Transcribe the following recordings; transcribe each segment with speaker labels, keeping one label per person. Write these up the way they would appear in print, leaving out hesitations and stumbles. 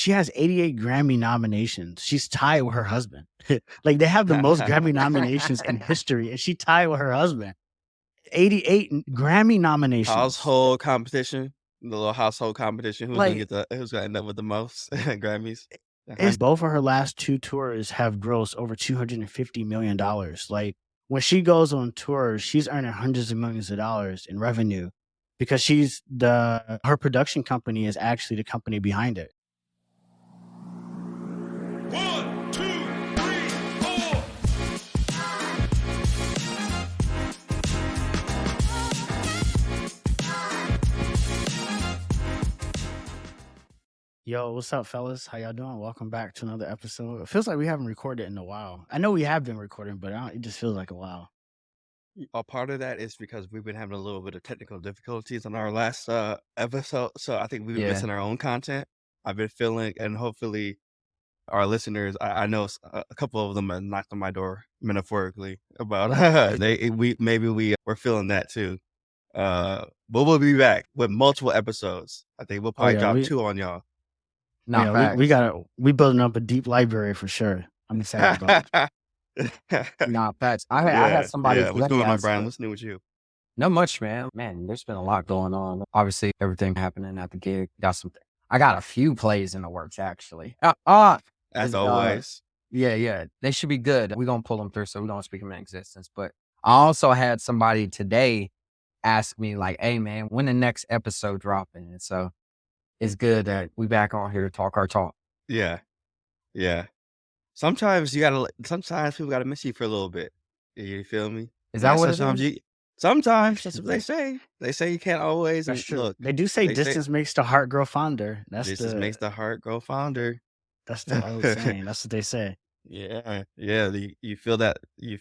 Speaker 1: She has 88 Grammy nominations. She's tied with her husband. Like they have the most Grammy nominations in history, and she tied with her husband. 88 Grammy nominations.
Speaker 2: Household competition, the little household competition. Who's gonna
Speaker 1: Like
Speaker 2: get who's gonna end up with the most Grammys?
Speaker 1: it's both of her last 2 tours have grossed over $250 million. Like when she goes on tours, she's earning hundreds of millions of dollars in revenue because her production company is actually the company behind it.
Speaker 3: 1, 2, 3, 4.
Speaker 1: Yo, what's up, fellas? How y'all doing? Welcome back to another episode. It feels like we haven't recorded in a while. I know we have been recording, but it just feels like a while.
Speaker 2: A part of that is because we've been having a little bit of technical difficulties on our last episode, so I think we've been missing our own content. I've been feeling, and hopefully our listeners, I know a couple of them have knocked on my door metaphorically about we're feeling that too. But we'll be back with multiple episodes. I think we'll probably drop 2 on y'all.
Speaker 1: We building up a deep library for sure. I'm excited about it.
Speaker 4: Facts. I had somebody.
Speaker 2: What's going on, Brian? What's new with you?
Speaker 4: Not much, man. Man, there's been a lot going on. Obviously, everything happening at the gig. I got a few plays in the works, actually.
Speaker 2: As always.
Speaker 4: Yeah. They should be good. We're going to pull them through, so we don't speak them in existence. But I also had somebody today ask me, like, hey, man, when the next episode dropping? And so it's good that we back on here to talk our talk.
Speaker 2: Yeah. Sometimes people gotta miss you for a little bit. You feel me?
Speaker 4: Is that what it is?
Speaker 2: Sometimes that's what they say. They say you can't always.
Speaker 1: That's true.
Speaker 2: Look,
Speaker 1: they do say distance makes the heart grow fonder.
Speaker 2: Distance makes the heart grow fonder.
Speaker 1: That's the old saying. That's what they say.
Speaker 2: Yeah. You feel that. You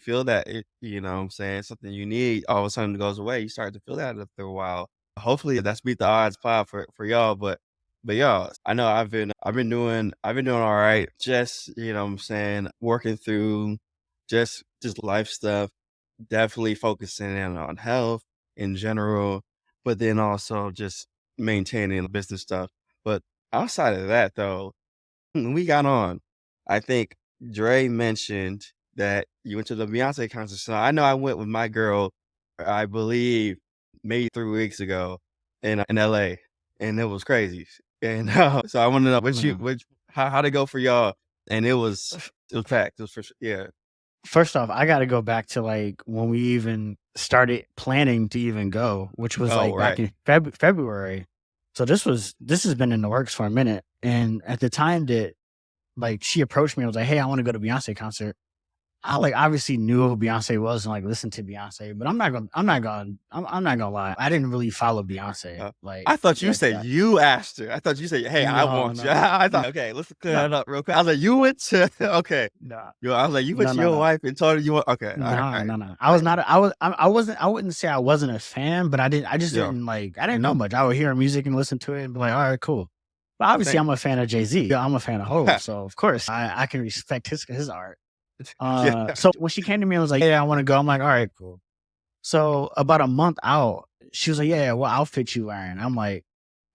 Speaker 2: know what I'm saying? Something you need all of a sudden goes away. You start to feel that after a while. Hopefully that's Beat the Odds pod for y'all. But y'all, I know I've been doing all right. Just, you know what I'm saying, working through just life stuff, definitely focusing in on health in general, but then also just maintaining business stuff. But outside of that though, we got on. I think Dre mentioned that you went to the Beyoncé concert. So I know I went with my girl, I believe maybe 3 weeks ago in LA, and it was crazy. And so I want to know how'd it go for y'all? And it was packed. It was for sure. Yeah.
Speaker 1: First off, I got to go back to like when we even started planning to even go, which was back in February. So this has been in the works for a minute. And at the time that like she approached me, I was like, hey, I want to go to Beyonce concert. I like obviously knew who Beyonce was and like listened to Beyonce, but I'm not gonna lie. I didn't really follow Beyonce. Like
Speaker 2: I thought you said you asked her. I thought you said, hey, I want you. I thought, okay, let's clear that up real quick. I was like, you went to okay.
Speaker 1: Nah.
Speaker 2: I was like, you went to your wife and told her you want okay.
Speaker 1: No. I wouldn't say I wasn't a fan, but I just didn't I didn't know much. I would hear her music and listen to it and be like, all right, cool. But obviously I'm a fan of Jay-Z. I'm a fan of Hov, so of course I can respect his art. So when she came to me and was like, hey, I want to go, I'm like, all right, cool. So about a month out, she was like, yeah, what outfit you wearing? I'm like,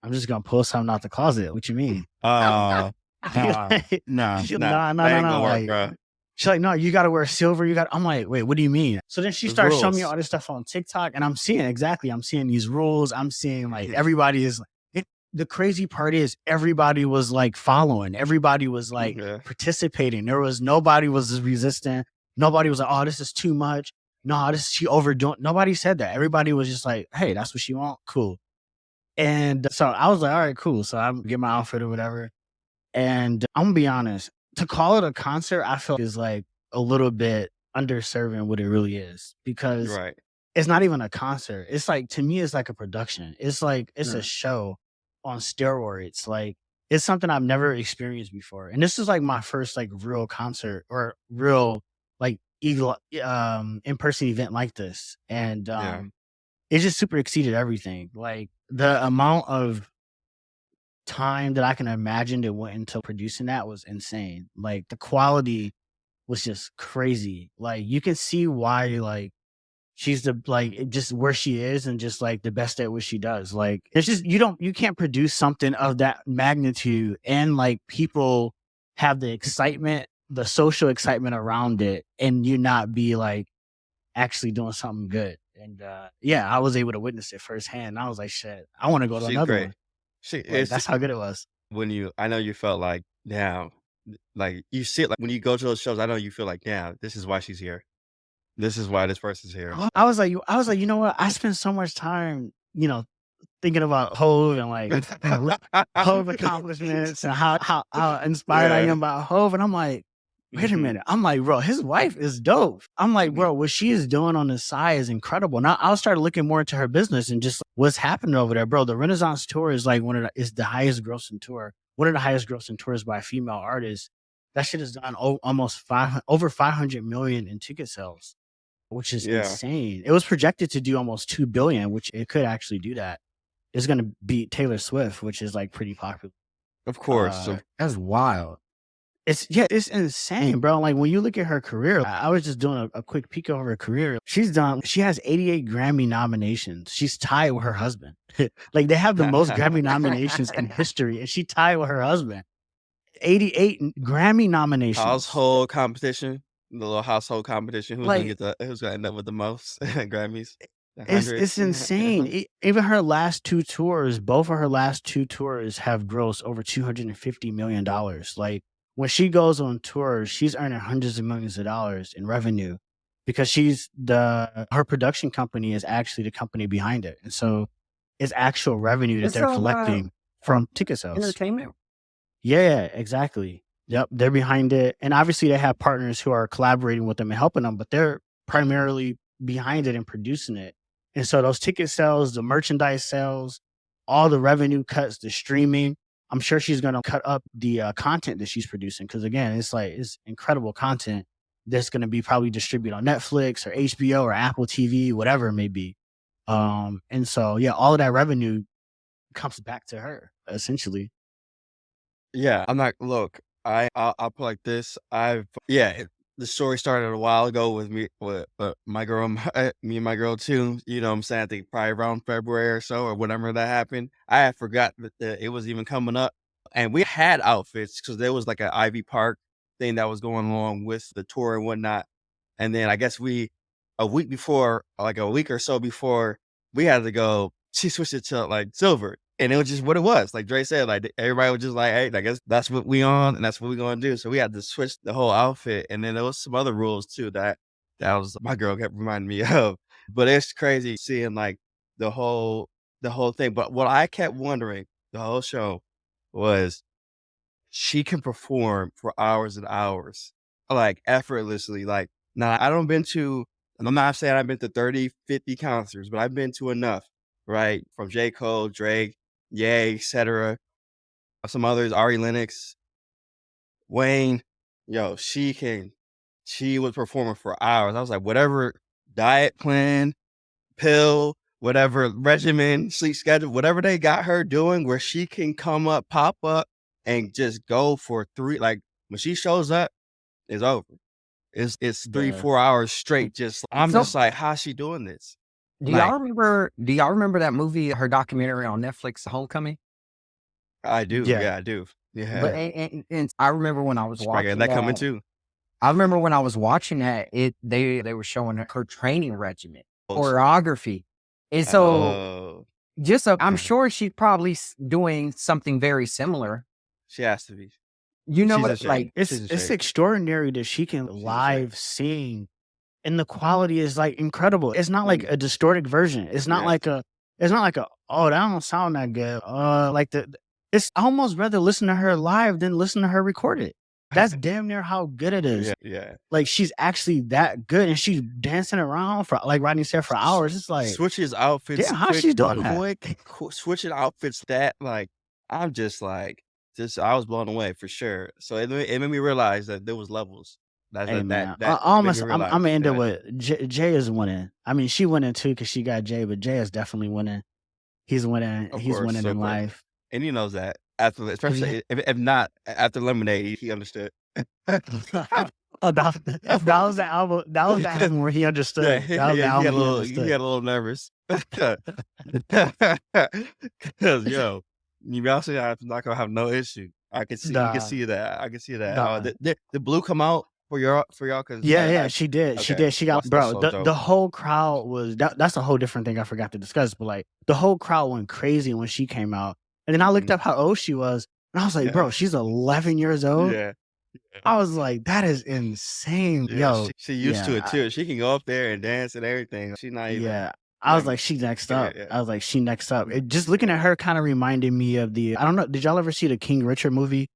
Speaker 1: I'm just gonna pull something out the closet. What you mean?
Speaker 2: No.
Speaker 1: She's like, no, you gotta wear silver. I'm like, wait, what do you mean? So then she started showing me all this stuff on TikTok, and I'm seeing these rules. I'm seeing like everybody is the crazy part is everybody was like following. Everybody was like participating. Nobody was resistant. Nobody was like, oh, this is too much. No, she overdoing. Nobody said that. Everybody was just like, hey, that's what she want. Cool. And so I was like, all right, cool. So I get my outfit or whatever. And I'm gonna be honest, to call it a concert, I feel is like a little bit underserving what it really is, because it's not even a concert. It's like, to me, it's like a production. It's like, it's a show on steroids. Like it's something I've never experienced before. And this is like my first like real concert or real like in-person event like this. And it just super exceeded everything. Like the amount of time that I can imagine that went into producing that was insane. Like the quality was just crazy. Like you can see why like She's just where she is and just like the best at what she does. Like it's just you can't produce something of that magnitude and like people have the excitement, the social excitement around it, and you not be like actually doing something good. And yeah, I was able to witness it firsthand. And I was like, shit, I want to go to
Speaker 2: She's
Speaker 1: another
Speaker 2: great.
Speaker 1: one.
Speaker 2: It's
Speaker 1: That's how good it was.
Speaker 2: I know you felt like, damn, like you see it, like when you go to those shows, I know you feel like, damn, this is why she's here. This is why this person's here.
Speaker 1: I was like, you know what? I spent so much time, thinking about Hove and like Hove accomplishments and how inspired I am by Hove. And I'm like, wait a minute. I'm like, bro, his wife is dope. I'm like, bro, what she is doing on the side is incredible. Now I'll start looking more into her business and just what's happening over there, bro. The Renaissance tour is like is the highest grossing tour. One of the highest grossing tours by a female artist. That shit has done almost over 500 million in ticket sales, which is insane. It was projected to do almost 2 billion, which it could actually do that. It's going to beat Taylor Swift, which is like pretty popular.
Speaker 2: Of course.
Speaker 4: That's wild.
Speaker 1: It's insane, bro. Like when you look at her career, I was just doing a quick peek over her career. She has 88 Grammy nominations. She's tied with her husband. Like they have the most Grammy nominations in history, and she tied with her husband. 88 Grammy nominations.
Speaker 2: Household competition. The little household competition. Who's gonna end up with the most Grammys?
Speaker 1: It's insane. Even her last two tours, both of her last two tours have grossed over $250 million. Like when she goes on tour, she's earning hundreds of millions of dollars in revenue because her production company is actually the company behind it. And so it's actual revenue that they're collecting from ticket sales.
Speaker 4: Entertainment.
Speaker 1: Yeah, exactly. Yep. They're behind it. And obviously they have partners who are collaborating with them and helping them, but they're primarily behind it and producing it. And so those ticket sales, the merchandise sales, all the revenue cuts, the streaming, I'm sure she's going to cut up the content that she's producing. Cause again, it's incredible content that's going to be probably distributed on Netflix or HBO or Apple TV, whatever it may be. And so, yeah, all of that revenue comes back to her essentially.
Speaker 2: Yeah. I'll put like this. The story started a while ago with me, with my girl, me and my girl too. You know what I'm saying? I think probably around February or so, or whenever that happened. I had forgot that it was even coming up. And we had outfits because there was like an Ivy Park thing that was going along with the tour and whatnot. And then I guess a week or so before, we had to go, she switched it to like silver. And it was just what it was. Like Dre said, like everybody was just like, hey, I guess that's what we on and that's what we're gonna do. So we had to switch the whole outfit. And then there was some other rules too that was my girl kept reminding me of. But it's crazy seeing like the whole thing. But what I kept wondering the whole show was she can perform for hours and hours, like effortlessly. Like now I'm not saying I've been to 30, 50 concerts, but I've been to enough, right? From J. Cole, Drake, Ye, etc. Some others, Ari Lennox, Wayne. Yo, she was performing for hours. I was like, whatever diet plan, pill, whatever regimen, sleep schedule, whatever they got her doing where she can pop up and just go for 3, like when she shows up, it's over. It's 3-4 hours straight. I'm just like, how's she doing this?
Speaker 4: Do y'all remember that movie, her documentary on Netflix, Homecoming?
Speaker 2: I do. Yeah, I do. Yeah.
Speaker 4: But and I remember when I was watching
Speaker 2: that coming too.
Speaker 4: I remember when I was watching that, they were showing her training regimen, choreography. And so I'm sure she's probably doing something very similar.
Speaker 2: She has to be.
Speaker 4: You know what? Like
Speaker 1: it's extraordinary that she can live sing. And the quality is like incredible. It's not like a distorted version. It's not like oh, that don't sound that good. It's almost rather listen to her live than listen to her record it. That's damn near how good it is.
Speaker 2: Yeah.
Speaker 1: Like she's actually that good and she's dancing around for, like Rodney said, for hours. It's like
Speaker 2: switches outfits.
Speaker 1: Yeah, how she's doing
Speaker 2: that? Switching outfits that like I'm just like I was blown away for sure. So it made me realize that there was levels.
Speaker 1: I'm gonna end it with Jay is winning. I mean, she winning too because she got Jay, but Jay is definitely winning. He's winning. He's winning in life,
Speaker 2: and he knows that. Especially if not after Lemonade, he understood.
Speaker 1: Oh, that was the album. That was the album where he understood.
Speaker 2: Yeah,
Speaker 1: That was the
Speaker 2: he
Speaker 1: album
Speaker 2: got a
Speaker 1: he
Speaker 2: little,
Speaker 1: understood.
Speaker 2: nervous. Cause yo, Beyonce is not gonna have no issue. I can see, you can
Speaker 1: Nah,
Speaker 2: see that. I can see that.
Speaker 1: nah.
Speaker 2: The blue come out for y'all, cause
Speaker 1: Yeah, she did. She
Speaker 2: okay,
Speaker 1: did. She got
Speaker 2: that's
Speaker 1: bro.
Speaker 2: so
Speaker 1: The
Speaker 2: dope.
Speaker 1: whole crowd was that's a whole different thing I forgot to discuss. But like the whole crowd went crazy when she came out, and then I looked up how old she was, and I was like,
Speaker 2: Yeah,
Speaker 1: bro, she's 11 years old.
Speaker 2: yeah,
Speaker 1: I was like, that is insane,
Speaker 2: yeah.
Speaker 1: yo.
Speaker 2: She used to
Speaker 1: Yeah,
Speaker 2: it too. She can go up there and dance and everything. She's not even
Speaker 1: yeah. I was
Speaker 2: like,
Speaker 1: like, she next
Speaker 2: yeah,
Speaker 1: up.
Speaker 2: yeah.
Speaker 1: I was like, she next up. Just looking at her kind of reminded me of the. I don't know. Did y'all ever see the King Richard movie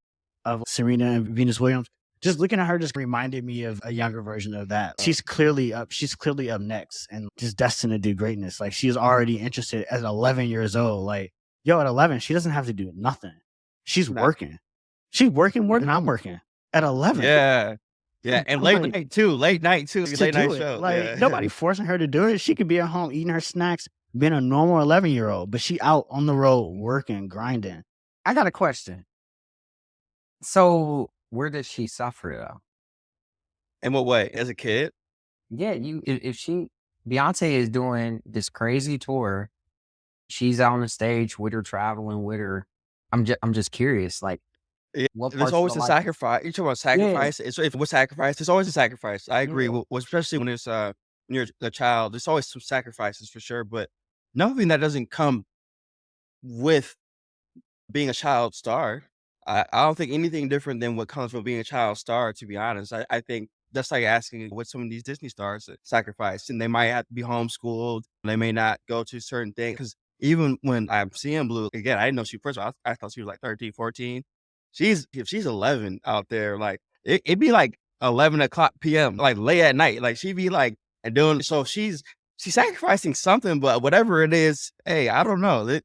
Speaker 1: of Serena and Venus Williams? Just looking at her just reminded me of a younger version of that. She's clearly up. She's clearly up next and just destined to do greatness. Like she is already interested at 11 years old. Like, yo, at 11, she doesn't have to do nothing. She's
Speaker 2: Nah.
Speaker 1: working. She's working more than I'm working at 11.
Speaker 2: Yeah, yeah, and
Speaker 1: I'm
Speaker 2: late
Speaker 1: like,
Speaker 2: night too. Late night
Speaker 1: to
Speaker 2: show.
Speaker 1: like
Speaker 2: Yeah,
Speaker 1: nobody forcing her to do it. She could be at home eating her snacks, being a normal 11-year-old, but she out on the road working, grinding.
Speaker 4: I got a question. So where does she suffer though?
Speaker 2: in what way? As a kid?
Speaker 4: Yeah, if she Beyonce is doing this crazy tour, she's out on the stage with her, traveling with her. I'm just curious, like
Speaker 2: Yeah,
Speaker 4: what
Speaker 2: there's
Speaker 4: parts of
Speaker 2: always
Speaker 4: the
Speaker 2: a
Speaker 4: life?
Speaker 2: sacrifice. You talk about
Speaker 4: Yeah,
Speaker 2: sacrifice. If with sacrifice, there's always a sacrifice. I agree.
Speaker 4: yeah.
Speaker 2: Especially when it's when you're a child, there's always some sacrifices for sure. But nothing that doesn't come with being a child star. I don't think anything different than what comes from being a child star, to be honest. I think that's like asking what some of these Disney stars sacrifice. And they might have to be homeschooled. They may not go to certain things. Because even when I'm seeing Blue, again, I didn't know first of all, I thought she was like 13, 14. If she's 11 out there, like it'd be like 11 o'clock p.m., like late at night. Like she'd be like, and doing, so she's sacrificing something, but whatever it is, hey, I don't know.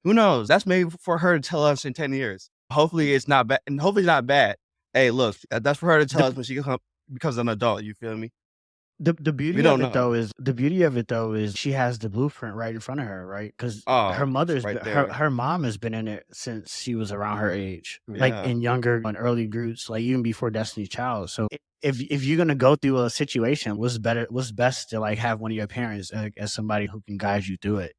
Speaker 2: Who knows? That's maybe for her to tell us in 10 years. Hopefully it's not bad, and hopefully it's not bad. Hey, look, that's for her to tell us when she becomes an adult. You feel me?
Speaker 1: The
Speaker 2: We
Speaker 1: beauty
Speaker 2: don't
Speaker 1: of it
Speaker 2: know.
Speaker 1: though is she has the blueprint right in front of her, right? Because
Speaker 2: Oh,
Speaker 1: her
Speaker 2: it's
Speaker 1: mother's
Speaker 2: right
Speaker 1: her
Speaker 2: there.
Speaker 1: her mom has been in it since she was around her age, like
Speaker 2: Yeah.
Speaker 1: in younger and early groups, like even before Destiny's Child. So if you're gonna go through a situation, what's best to like have one of your parents as somebody who can guide you through it.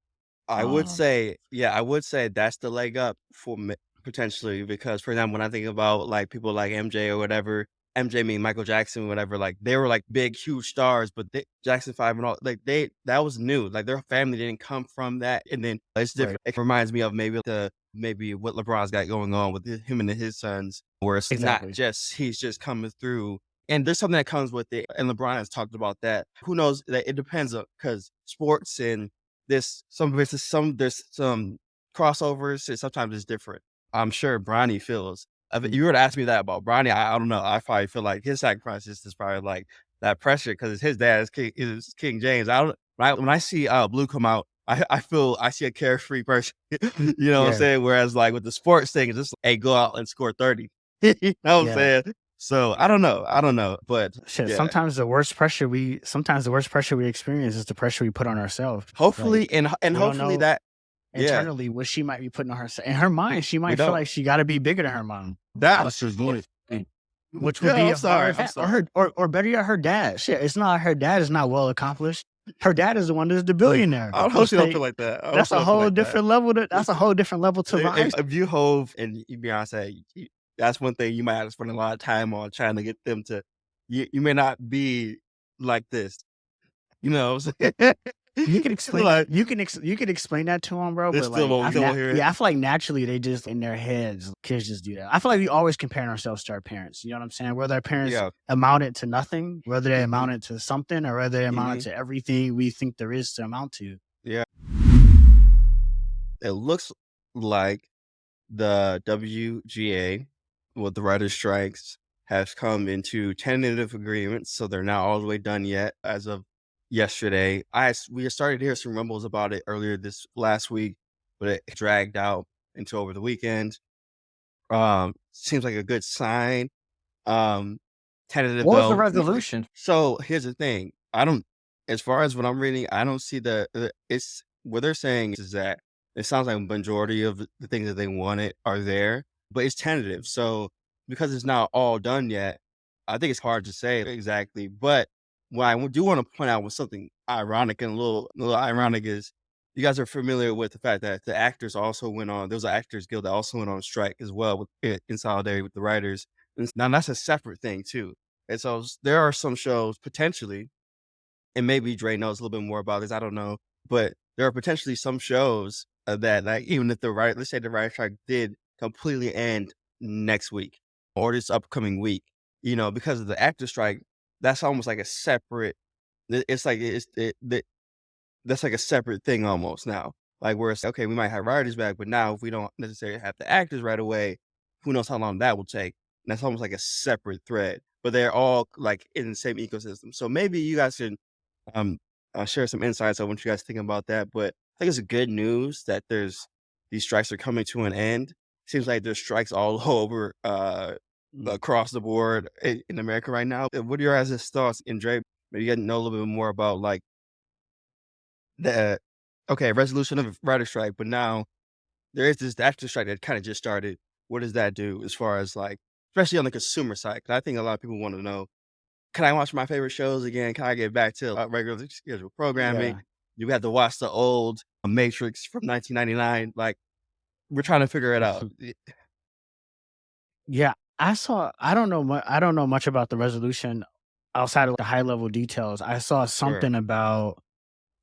Speaker 2: I would
Speaker 1: Um,
Speaker 2: say, yeah, I would say that's the leg up for me, potentially, because for example, when I think about like people like MJ or whatever, MJ mean Michael Jackson, whatever, like they were like big, huge stars, but Jackson 5 and all, like that was new. Like their family didn't come from that. And then it's
Speaker 1: right,
Speaker 2: different. It reminds me of maybe what LeBron's got going on with him and his sons, where it's not
Speaker 1: exactly.
Speaker 2: just, he's just coming through. And there's something that comes with it. And LeBron has talked about that. Who knows? That it depends on, because sports and there's some crossovers, and sometimes it's different. I'm sure Bronny feels. If you were to ask me that about Bronny, I don't know. I probably feel like his sacrifice is probably like that pressure because his dad is King James. I don't. When I see Blue come out, I feel I see a carefree person. You know what I'm
Speaker 1: Yeah,
Speaker 2: saying? Whereas like with the sports thing, it's just hey, go out and score 30. You know what I'm
Speaker 1: yeah.
Speaker 2: saying? So I don't know, but
Speaker 1: Shit,
Speaker 2: yeah.
Speaker 1: sometimes the worst pressure we experience is the pressure we put on ourselves. Like
Speaker 2: Hopefully, and
Speaker 1: we don't
Speaker 2: hopefully
Speaker 1: know
Speaker 2: that, yeah,
Speaker 1: internally what she might be putting on herself. In her mind, she
Speaker 2: we
Speaker 1: might feel
Speaker 2: don't.
Speaker 1: like she got to be bigger than her mom,
Speaker 2: That's just good.
Speaker 1: which would
Speaker 2: Yeah,
Speaker 1: be
Speaker 2: I'm sorry.
Speaker 1: hard. Or better yet, her dad. Shit, it's not her dad is not well accomplished. Her dad is the one that's the billionaire.
Speaker 2: I hope she don't feel like that. I hope
Speaker 1: That's
Speaker 2: she
Speaker 1: a
Speaker 2: don't feel
Speaker 1: whole
Speaker 2: like that.
Speaker 1: different level. That's a whole different level to rise.
Speaker 2: If you Hove and Beyonce, that's one thing you might have to spend a lot of time on trying to get them to. You may not be like this. You know what I'm saying?
Speaker 1: You can explain.
Speaker 2: Like,
Speaker 1: You can explain that to them, bro.
Speaker 2: they
Speaker 1: But
Speaker 2: still
Speaker 1: like,
Speaker 2: won't hear it.
Speaker 1: yeah, I feel like naturally they just in their heads, kids just do that. I feel like we always comparing ourselves to our parents. You know what I'm saying? Whether our parents
Speaker 2: Yeah.
Speaker 1: amounted to nothing, whether they
Speaker 2: Mhm.
Speaker 1: amounted to something, or whether they amounted to everything we think there is to amount to.
Speaker 2: Yeah. It looks like the WGA, with the writers' strikes, has come into tentative agreements, so they're not all the way done yet. As of yesterday, we started to hear some rumbles about it earlier this last week, but it dragged out into over the weekend. Seems like a good sign. Tentative
Speaker 4: What was the
Speaker 2: though.
Speaker 4: resolution?
Speaker 2: So here's the thing. As far as what I'm reading, I don't see it's what they're saying is that it sounds like a majority of the things that they wanted are there, but it's tentative. So because it's not all done yet, I think it's hard to say exactly, but what I do want to point out was something ironic and a little ironic is you guys are familiar with the fact that the actors also went on. There was an Actors Guild that also went on strike as well in solidarity with the writers. And now that's a separate thing too. And so there are some shows potentially, and maybe Dre knows a little bit more about this. I don't know, but there are potentially some shows that, like, even if let's say the writer strike did completely end next week or this upcoming week, because of the actor strike, that's almost like a separate. It's like that's like a separate thing almost now. Like where it's okay, we might have writers back, but now if we don't necessarily have the actors right away, who knows how long that will take? And that's almost like a separate thread, but they're all like in the same ecosystem. So maybe you guys can um share some insights on what you guys think about that. But I think it's good news that these strikes are coming to an end. Seems like there's strikes all over across the board in America right now. What are your guys' thoughts? And Dre, maybe you guys know a little bit more about like the resolution of a writer strike, but now there is this actor strike that kind of just started. What does that do as far as like, especially on the consumer side? 'Cause I think a lot of people want to know, can I watch my favorite shows again? Can I get back to regular scheduled programming?
Speaker 1: Yeah.
Speaker 2: You have to watch the old Matrix from 1999. Like, we're trying to figure it out.
Speaker 1: Yeah, I don't know I don't know much about the resolution outside of the high level details. I saw
Speaker 2: Sure.
Speaker 1: something about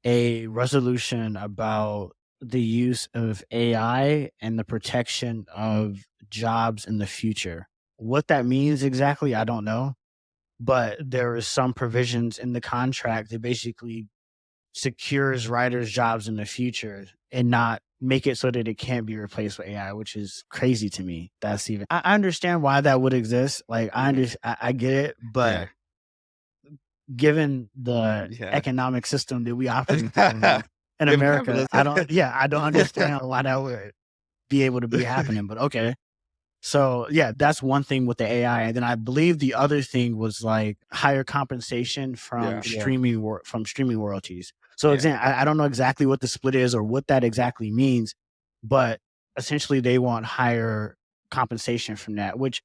Speaker 1: a resolution about the use of AI and the protection of jobs in the future. What that means exactly, I don't know, but there is some provisions in the contract that basically secures writers' jobs in the future and not make it so that it can't be replaced with AI, which is crazy to me. That's even I understand why that would exist. Like I get it, but
Speaker 2: Yeah.
Speaker 1: given the
Speaker 2: Yeah.
Speaker 1: economic system that we operate in
Speaker 2: Given
Speaker 1: America,
Speaker 2: capitalism.
Speaker 1: I don't understand why that would be able to be happening. But okay. So yeah, that's one thing with the AI. And then I believe the other thing was like higher compensation from
Speaker 2: Yeah.
Speaker 1: streaming royalties. So
Speaker 2: Yeah.
Speaker 1: I don't know exactly what the split is or what that exactly means, but essentially they want higher compensation from that, which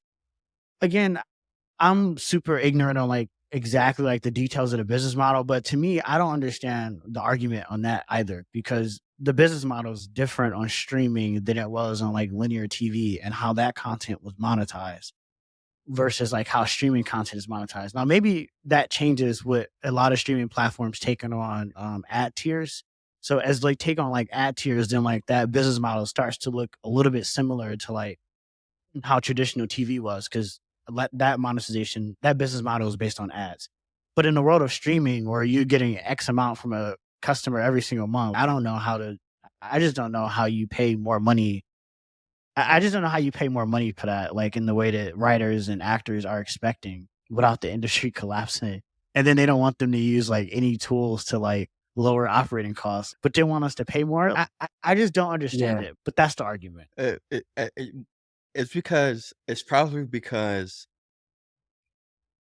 Speaker 1: again, I'm super ignorant on like exactly like the details of the business model, but to me, I don't understand the argument on that either because the business model is different on streaming than it was on like linear TV and how that content was monetized versus like how streaming content is monetized. Now, maybe that changes with a lot of streaming platforms taking on ad tiers. So as they take on like ad tiers, then like that business model starts to look a little bit similar to like how traditional TV was because that monetization, that business model is based on ads. But in the world of streaming, where you're getting X amount from a customer every single month, I just don't know how you pay more money. I just don't know how you pay more money for that, like in the way that writers and actors are expecting without the industry collapsing. And then they don't want them to use like any tools to like lower operating costs, but they want us to pay more. I just don't understand
Speaker 4: Yeah.
Speaker 1: it, but that's the argument.
Speaker 2: It's probably because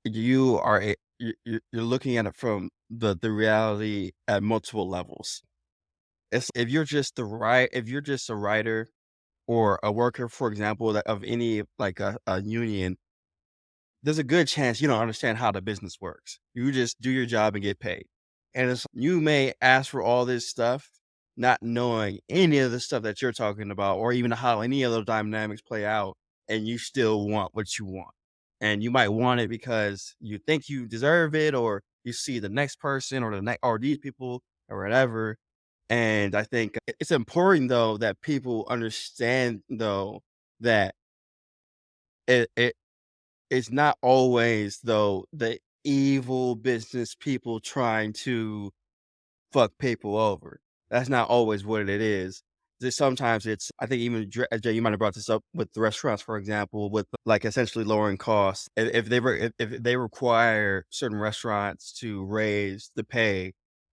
Speaker 2: you are you're looking at it from the reality at multiple levels. It's if you're just a writer or a worker, for example, of any like a union, there's a good chance you don't understand how the business works. You just do your job and get paid. And you may ask for all this stuff, not knowing any of the stuff that you're talking about, or even how any of the dynamics play out, and you still want what you want. And you might want it because you think you deserve it, or you see the next person or the next or these people or whatever. And I think it's important though that people understand though that it it's not always, though, the evil business people trying to fuck people over. That's not always what it is. Just sometimes it's I think even Jay, you might have brought this up with the restaurants, for example, with, like, essentially lowering costs. If they require certain restaurants to raise the pay,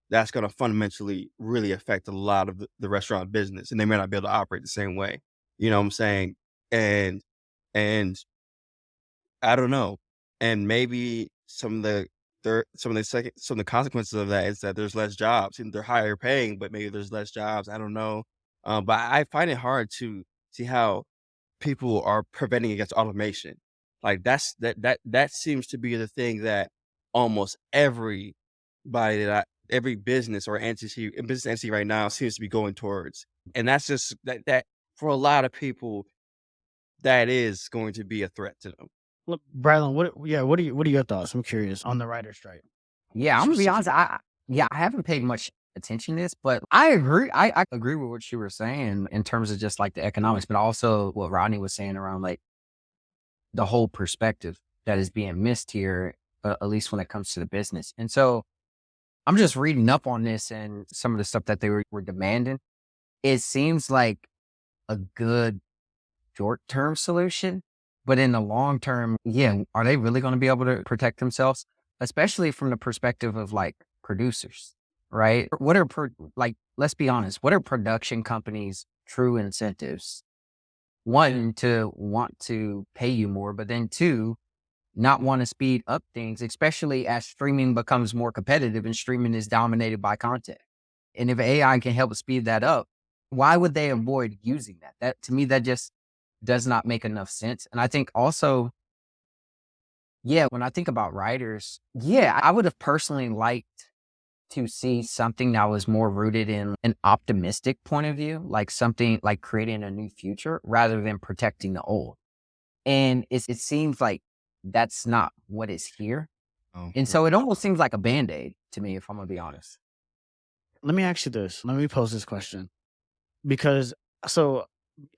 Speaker 2: that's gonna fundamentally really affect a lot of the restaurant business, and they may not be able to operate the same way. You know what I'm saying? And and I don't know. And maybe some of the consequences of that is that there's less jobs and they're higher paying, but maybe there's less jobs. I don't know. But I find it hard to see how people are preventing against automation. Like that seems to be the thing that almost everybody every business or business entity right now seems to be going towards. And that's just that for a lot of people, that is going to be a threat to them.
Speaker 1: Look, Brylan, what are your thoughts? I'm curious on the writer strike.
Speaker 4: Yeah, I'm gonna be honest. I haven't paid much attention to this, but I agree. I agree with what you were saying in terms of just like the economics, but also what Rodney was saying around like the whole perspective that is being missed here, at least when it comes to the business. And so I'm just reading up on this and some of the stuff that they were demanding. It seems like a good short-term solution, but in the long term, yeah, are they really going to be able to protect themselves? Especially from the perspective of like producers, right? What are like, let's be honest, what are production companies' true incentives? One, to want to pay you more, but then two, not want to speed up things, especially as streaming becomes more competitive and streaming is dominated by content. And if AI can help speed that up, why would they avoid using that? That to me, that just does not make enough sense. And I think also, yeah, when I think about writers, yeah, I would have personally liked to see something that was more rooted in an optimistic point of view, like something like creating a new future rather than protecting the old. And it seems like that's not what is here.
Speaker 2: Oh,
Speaker 4: And so it almost seems like a Band-Aid to me, if I'm gonna be honest.
Speaker 1: Let me ask you this. Let me pose this question. Because so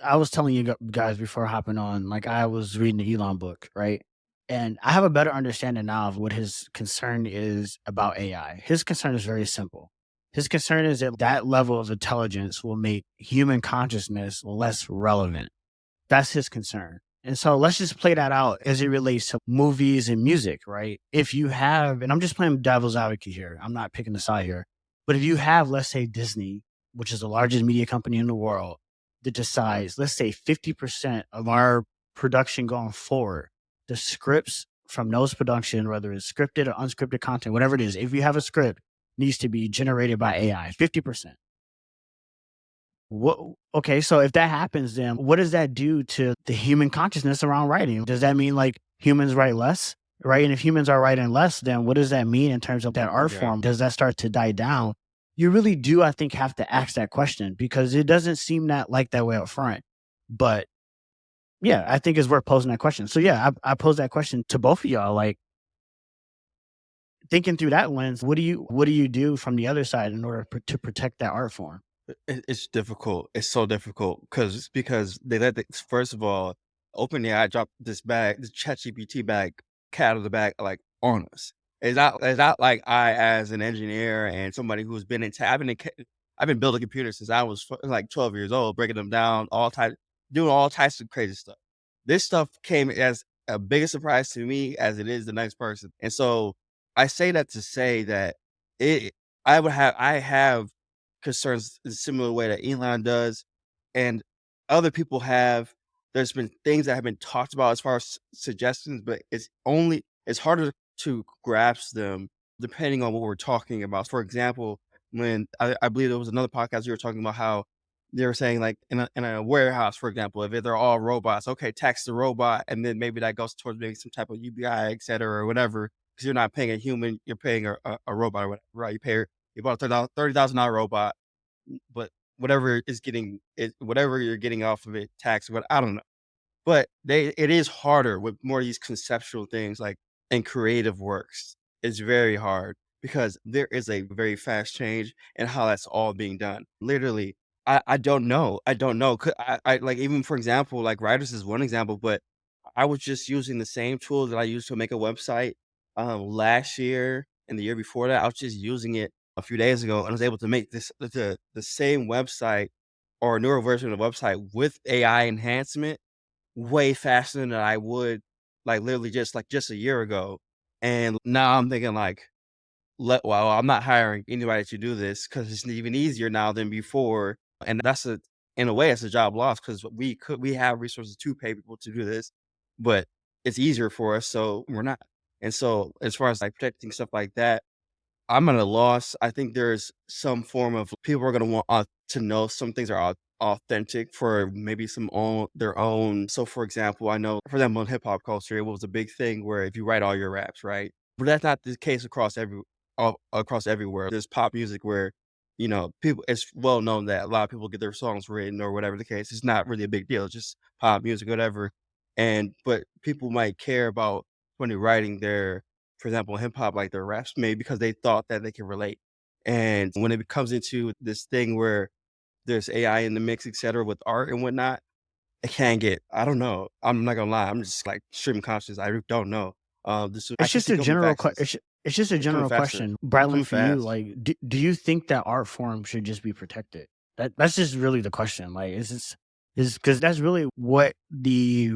Speaker 1: I was telling you guys before hopping on, like I was reading the Elon book, right? And I have a better understanding now of what his concern is about AI. His concern is very simple. His concern is that that level of intelligence will make human consciousness less relevant. That's his concern. And so let's just play that out as it relates to movies and music, right? If you have, and I'm just playing devil's advocate here, I'm not picking a side here, but if you have, let's say, Disney, which is the largest media company in the world, that decides, let's say, 50% of our production going forward, the scripts from those production, whether it's scripted or unscripted content, whatever it is, if you have a script, needs to be generated by AI, 50%. Okay, so if that happens, then what does that do to the human consciousness around writing? Does that mean like humans write less, right? And if humans are writing less, then what does that mean in terms of that art form? Does that start to die down? You really do, I think, have to ask that question because it doesn't seem that way up front. But yeah, I think it's worth posing that question. So yeah, I pose that question to both of y'all. Like thinking through that lens, what do you do from the other side in order to protect that art form?
Speaker 2: It's difficult. It's so difficult because they first of all, OpenAI dropped this ChatGPT bag, cat out of the bag, like on us. It's not like I, as an engineer and somebody who's been I've been building computers since I was like 12 years old, breaking them down, doing all types of crazy stuff. This stuff came as a bigger surprise to me as it is the next person, and so I say that to say that it. I have concerns in a similar way that Elon does, and other people have. There's been things that have been talked about as far as suggestions, but it's harder to grasp them depending on what we're talking about. For example, when I believe there was another podcast you were talking about how they were saying like in a warehouse, for example, if they're all robots, okay, tax the robot, and then maybe that goes towards maybe some type of UBI, et cetera, or whatever, because you're not paying a human, you're paying a robot or whatever, right? You bought a $30,000 robot, but whatever you're getting off of it, tax, what I don't know. But it is harder with more of these conceptual things like in creative works. It's very hard because there is a very fast change in how that's all being done. Literally, I don't know. I don't know. I like even for example, like writers is one example, but I was just using the same tools that I used to make a website last year and the year before that. I was just using it a few days ago and I was able to make the same website or a newer version of the website with AI enhancement way faster than I would like literally just a year ago. And now I'm thinking like, well, I'm not hiring anybody to do this because it's even easier now than before. And in a way, it's a job loss because we have resources to pay people to do this, but it's easier for us, so we're not. And so, as far as like protecting stuff like that, I'm at a loss. I think there's some form of people are gonna want to know some things are authentic for maybe their own. So, for example, I know, for example, in hip hop culture, it was a big thing where if you write all your raps, right? But that's not the case across everywhere. There's pop music where, people. It's well known that a lot of people get their songs written or whatever the case. It's not really a big deal. It's just pop music, whatever. But people might care about when they're writing for example, hip hop, like their raps maybe because they thought that they can relate. And when it comes into this thing where there's AI in the mix, et cetera, with art and whatnot, it can get, I don't know. I'm not gonna lie. I'm just like stream conscious. I don't know. I
Speaker 1: It's
Speaker 2: can
Speaker 1: just
Speaker 2: see
Speaker 1: a
Speaker 2: coming
Speaker 1: general
Speaker 2: fast.
Speaker 1: it's just a
Speaker 2: It's coming
Speaker 1: general
Speaker 2: faster.
Speaker 1: question,
Speaker 2: It's
Speaker 1: Brylan,
Speaker 2: coming
Speaker 1: for you.
Speaker 2: fast.
Speaker 1: Like, do you think that art form should just be protected? That's just really the question. Like, is because that's really what the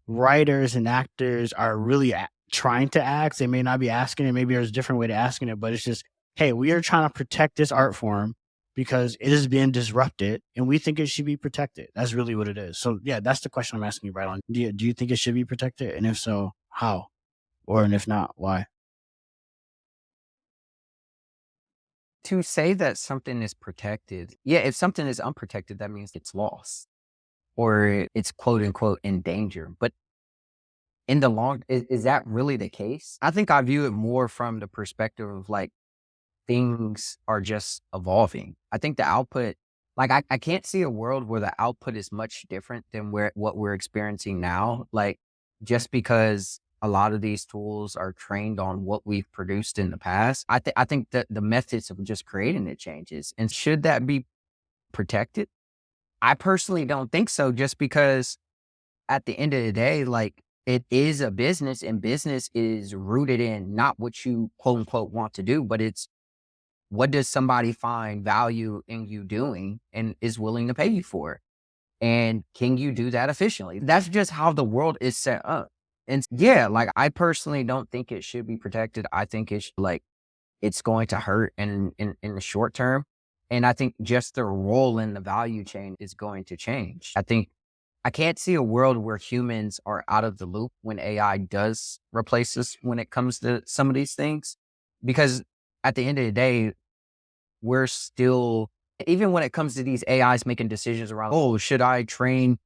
Speaker 1: writers and actors are really trying to ask. They may not be asking it. Maybe there's a different way to asking it, but it's just, hey, we are trying to protect this art form because it is being disrupted, and we think it should be protected. That's really what it is. So yeah, that's the question I'm asking you, Brylan. Do you think it should be protected, and if so, how? And if not, why?
Speaker 4: To say that something is protected, yeah, if something is unprotected, that means it's lost or it's quote unquote in danger. But in the long, is that really the case? I think I view it more from the perspective of like things are just evolving. I think the output, like I can't see a world where the output is much different than what we're experiencing now. Like just because a lot of these tools are trained on what we've produced in the past, I think that the methods of just creating it changes. And should that be protected? I personally don't think so, just because at the end of the day, like it is a business, and business is rooted in not what you quote unquote want to do, but it's what does somebody find value in you doing and is willing to pay you for it? And can you do that efficiently? That's just how the world is set up. And yeah, like I personally don't think it should be protected. I think it's going to hurt in the short term. And I think just the role in the value chain is going to change. I can't see a world where humans are out of the loop when AI does replace us when it comes to some of these things. Because at the end of the day, we're still, even when it comes to these AIs making decisions around, oh, should I train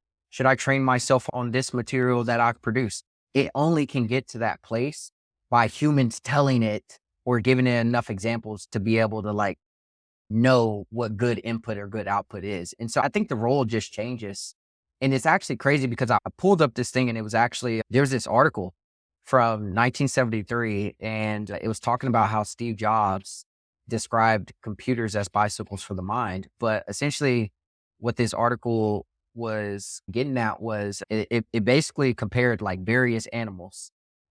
Speaker 4: myself on this material that I produce? It only can get to that place by humans telling it or giving it enough examples to be able to like know what good input or good output is. And so I think the role just changes. And it's actually crazy because I pulled up this thing, and it was actually, there's this article from 1973, and it was talking about how Steve Jobs described computers as bicycles for the mind. But essentially what this article was getting at was it basically compared like various animals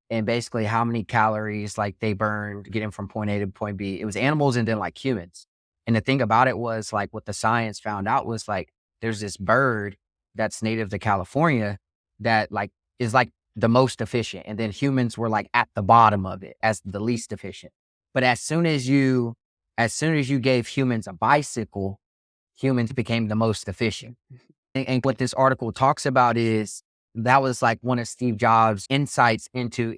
Speaker 4: and basically how many calories like they burned getting from point A to point B. It was animals and then like humans. And the thing about it was like what the science found out was like there's this bird that's native to California that like is like the most efficient. And then humans were like at the bottom of it as the least efficient. But as soon as you gave humans a bicycle, humans became the most efficient. And what this article talks about is that was like one of Steve Jobs' insights into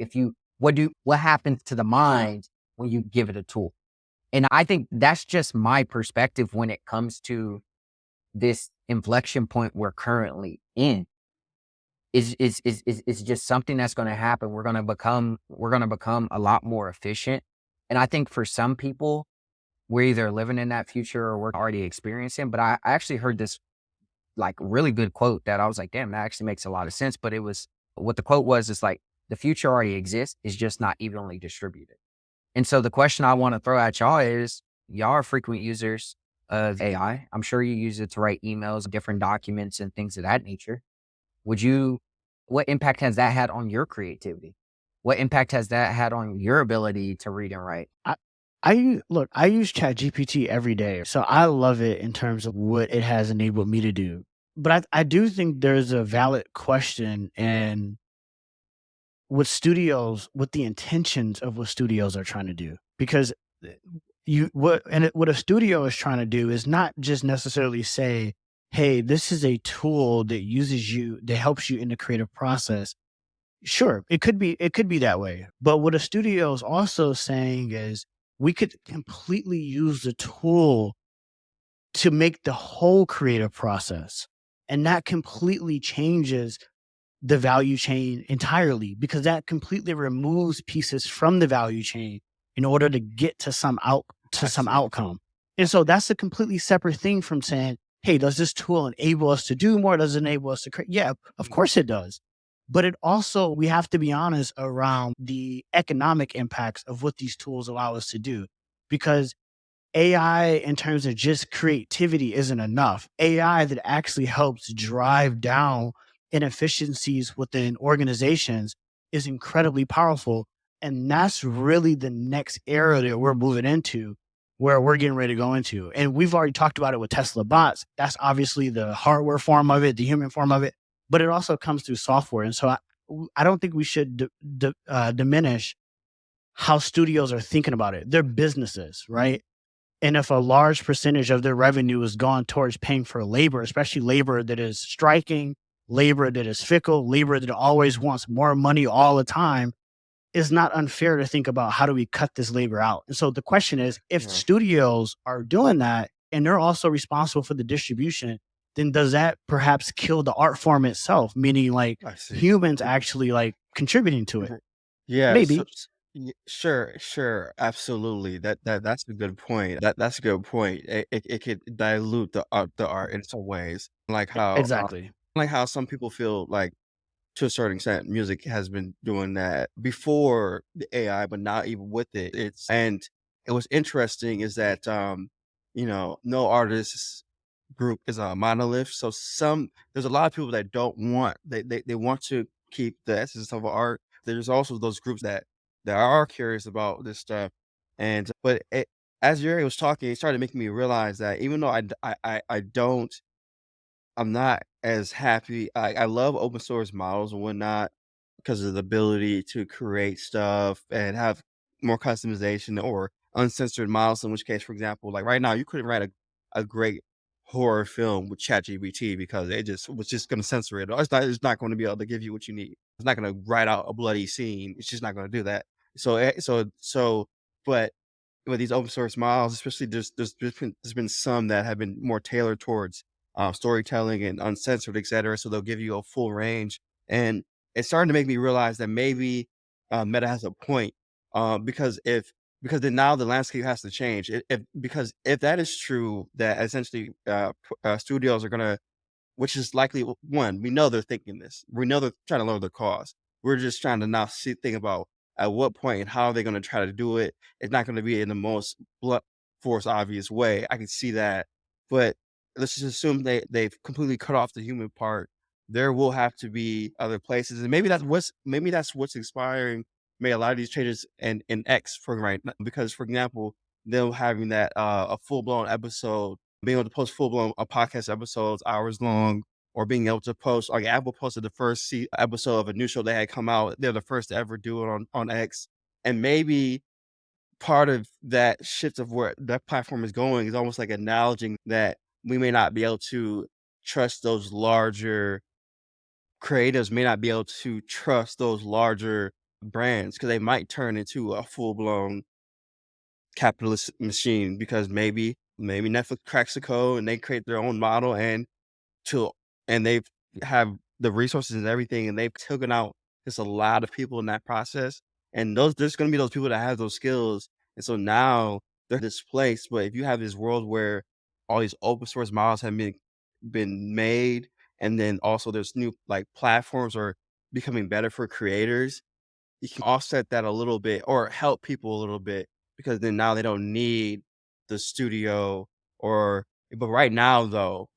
Speaker 4: what happens to the mind when you give it a tool. And I think that's just my perspective when it comes to this inflection point we're currently in. Is just something that's going to happen. We're going to become a lot more efficient. And I think for some people, we're either living in that future or we're already experiencing. But I actually heard this like really good quote that I was like, damn, that actually makes a lot of sense. But it was, what the quote was, is like, the future already exists, it's just not evenly distributed. And so the question I want to throw at y'all is, y'all are frequent users of AI. I'm sure you use it to write emails, different documents, and things of that nature. What impact has that had on your creativity? What impact has that had on your ability to read and write?
Speaker 1: I use ChatGPT every day, so I love it in terms of what it has enabled me to do. But I do think there's a valid question in what the intentions of what studios are trying to do, because what a studio is trying to do is not just necessarily say, hey, this is a tool that helps you in the creative process. Sure, it could be that way. But what a studio is also saying is, we could completely use the tool to make the whole creative process. And that completely changes the value chain entirely, because that completely removes pieces from the value chain in order to get to some outcome. And so that's a completely separate thing from saying, hey, does this tool enable us to do more? Does it enable us to create? Yeah, of course it does. But it also, we have to be honest around the economic impacts of what these tools allow us to do, because AI in terms of just creativity isn't enough. AI that actually helps drive down inefficiencies within organizations is incredibly powerful. And that's really the next era that we're moving into, where we're getting ready to go into. And we've already talked about it with Tesla bots. That's obviously the hardware form of it, the human form of it, but it also comes through software. And so I don't think we should diminish how studios are thinking about it. They're businesses, right? And if a large percentage of their revenue is gone towards paying for labor, especially labor that is striking, labor that is fickle, labor that always wants more money all the time, it's not unfair to think about how do we cut this labor out. And so the question is, if studios are doing that and they're also responsible for the distribution, then does that perhaps kill the art form itself? Meaning like humans actually like contributing to it.
Speaker 2: Yeah,
Speaker 1: maybe.
Speaker 2: sure, absolutely. That's a good point. That's a good point. It could dilute the art in some ways,
Speaker 1: Exactly.
Speaker 2: like how some people feel like to a certain extent, music has been doing that before the AI, but not even with it. And it was interesting is that no artist group is a monolith. So there's a lot of people that don't want they want to keep the essence of art. There's also those groups that are curious about this stuff. And as Yuri was talking, it started making me realize that even though I don't I'm not as happy. I love open source models and whatnot because of the ability to create stuff and have more customization or uncensored models. In which case, for example, like right now, you couldn't write a great horror film with ChatGPT because it just was just going to censor it. It's not going to be able to give you what you need. It's not going to write out a bloody scene. It's just not going to do that. But with these open source models, especially there's been some that have been more tailored towards storytelling and uncensored, etc. So they'll give you a full range, and it's starting to make me realize that maybe Meta has a point, because then now the landscape has to change. Because if that is true, that essentially studios are gonna, which is likely one, we know they're thinking this. We know they're trying to lower the cost. We're just trying to now think about at what point and how they're going to try to do it. It's not going to be in the most blunt force obvious way. I can see that. But let's just assume they've completely cut off the human part. There will have to be other places. And maybe that's what's inspiring maybe a lot of these traders in X for right now. Because for example, them having that a full blown episode, being able to post full-blown podcast episodes, hours long, or being able to post, like Apple posted the first episode of a new show that had come out. They're the first to ever do it on X. And maybe part of that shift of where that platform is going is almost like acknowledging that we may not be able to trust those larger creatives, may not be able to trust those larger brands because they might turn into a full-blown capitalist machine because maybe Netflix cracks the code and they create their own model and they have the resources and everything and they've taken out just a lot of people in that process. And there's going to be those people that have those skills. And so now they're displaced. But if you have this world where all these open source models have been made, and then also there's new like platforms are becoming better for creators, you can offset that a little bit or help people a little bit because then now they don't need the studio but right now though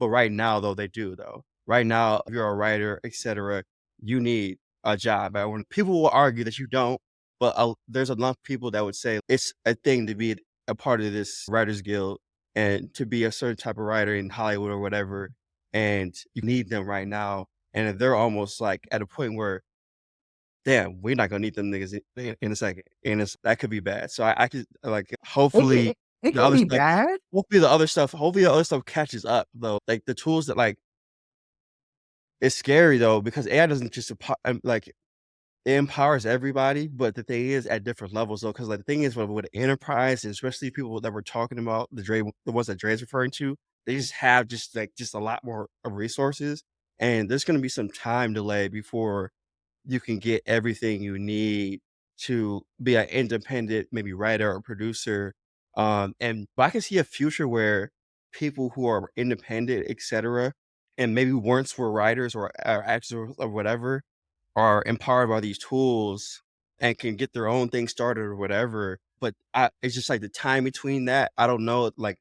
Speaker 2: they do though. Right now, if you're a writer, etc., you need a job. And when people will argue that you don't, but there's enough people that would say it's a thing to be a part of this writers guild and to be a certain type of writer in Hollywood or whatever, and you need them right now. And if they're almost like at a point where damn, we're not gonna need them niggas in a second, and that could be bad. So I could like hopefully
Speaker 4: It
Speaker 2: the
Speaker 4: can
Speaker 2: other
Speaker 4: be
Speaker 2: stuff,
Speaker 4: bad.
Speaker 2: hopefully the other stuff catches up though. Like the tools that like it's scary though because AI doesn't just like it empowers everybody, but the thing is at different levels though, because like the thing is with enterprise, and especially people that we're talking about, the ones that Dre's referring to, they just have just a lot more resources, and there's gonna be some time delay before you can get everything you need to be an independent, maybe writer or producer. But I can see a future where people who are independent, etc., and maybe once were writers or actors or whatever, are empowered by these tools and can get their own thing started or whatever. But it's just like the time between that. I don't know. Like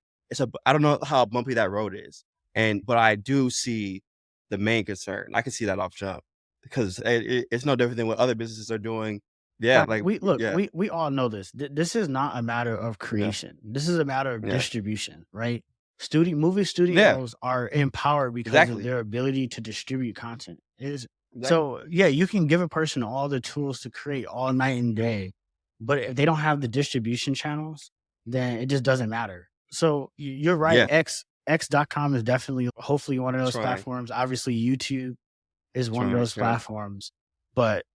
Speaker 2: I don't know how bumpy that road is. But I do see the main concern. I can see that off jump because it's no different than what other businesses are doing. Yeah, like yeah,
Speaker 1: we all know this. This is not a matter of
Speaker 2: yeah,
Speaker 1: creation. This is a matter of
Speaker 2: yeah,
Speaker 1: distribution, right? Movie
Speaker 2: yeah.
Speaker 1: studios are empowered because of
Speaker 2: Exactly,
Speaker 1: their ability to distribute content.
Speaker 2: exactly.
Speaker 1: So yeah, you can give a person all the tools to create all night and day, but if they don't have the distribution channels, then it just doesn't matter. So you're right.
Speaker 2: Yeah,
Speaker 1: X.com is definitely hopefully one of those
Speaker 2: trying,
Speaker 1: platforms. Obviously, YouTube is one of
Speaker 2: trying.
Speaker 1: those
Speaker 2: Yeah,
Speaker 1: platforms, but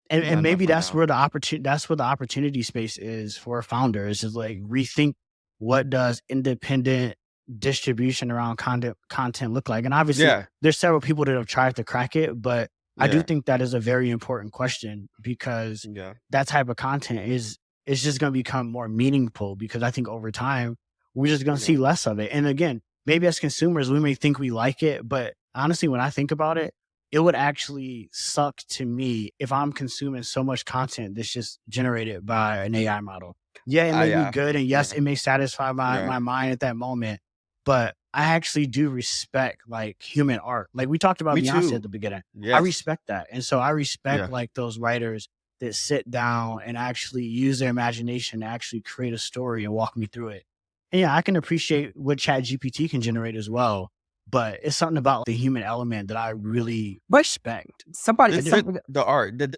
Speaker 2: yeah.
Speaker 1: and maybe
Speaker 2: I know.
Speaker 1: that's where the opportunity space is for founders, is like rethink what does independent distribution around content look like. And obviously
Speaker 2: Yeah,
Speaker 1: there's several people that have tried to crack it, but I do
Speaker 2: yeah,
Speaker 1: think that is a very important question, because
Speaker 2: yeah,
Speaker 1: that type of content is just going to become more meaningful, because I think over time we're just going to
Speaker 2: yeah,
Speaker 1: see less of it. And again, maybe as consumers we may think we like it, but honestly when I think about it, it would actually suck to me if I'm consuming so much content that's just generated by an AI model. Yeah, it may be
Speaker 2: yeah,
Speaker 1: good, and yes,
Speaker 2: yeah,
Speaker 1: it may satisfy
Speaker 2: yeah,
Speaker 1: my mind at that moment, but I actually do respect like human art. Like we talked about
Speaker 2: me
Speaker 1: Beyonce at
Speaker 2: too.
Speaker 1: the beginning. I
Speaker 2: Yes,
Speaker 1: respect that. And so I respect
Speaker 2: yeah,
Speaker 1: like those writers that sit down and actually use their imagination to actually create a story and walk me through it. And yeah, I can appreciate what Chat GPT can generate as well, but it's something about the human element that I really
Speaker 4: But
Speaker 1: respect.
Speaker 4: somebody,
Speaker 1: I do.
Speaker 2: the art that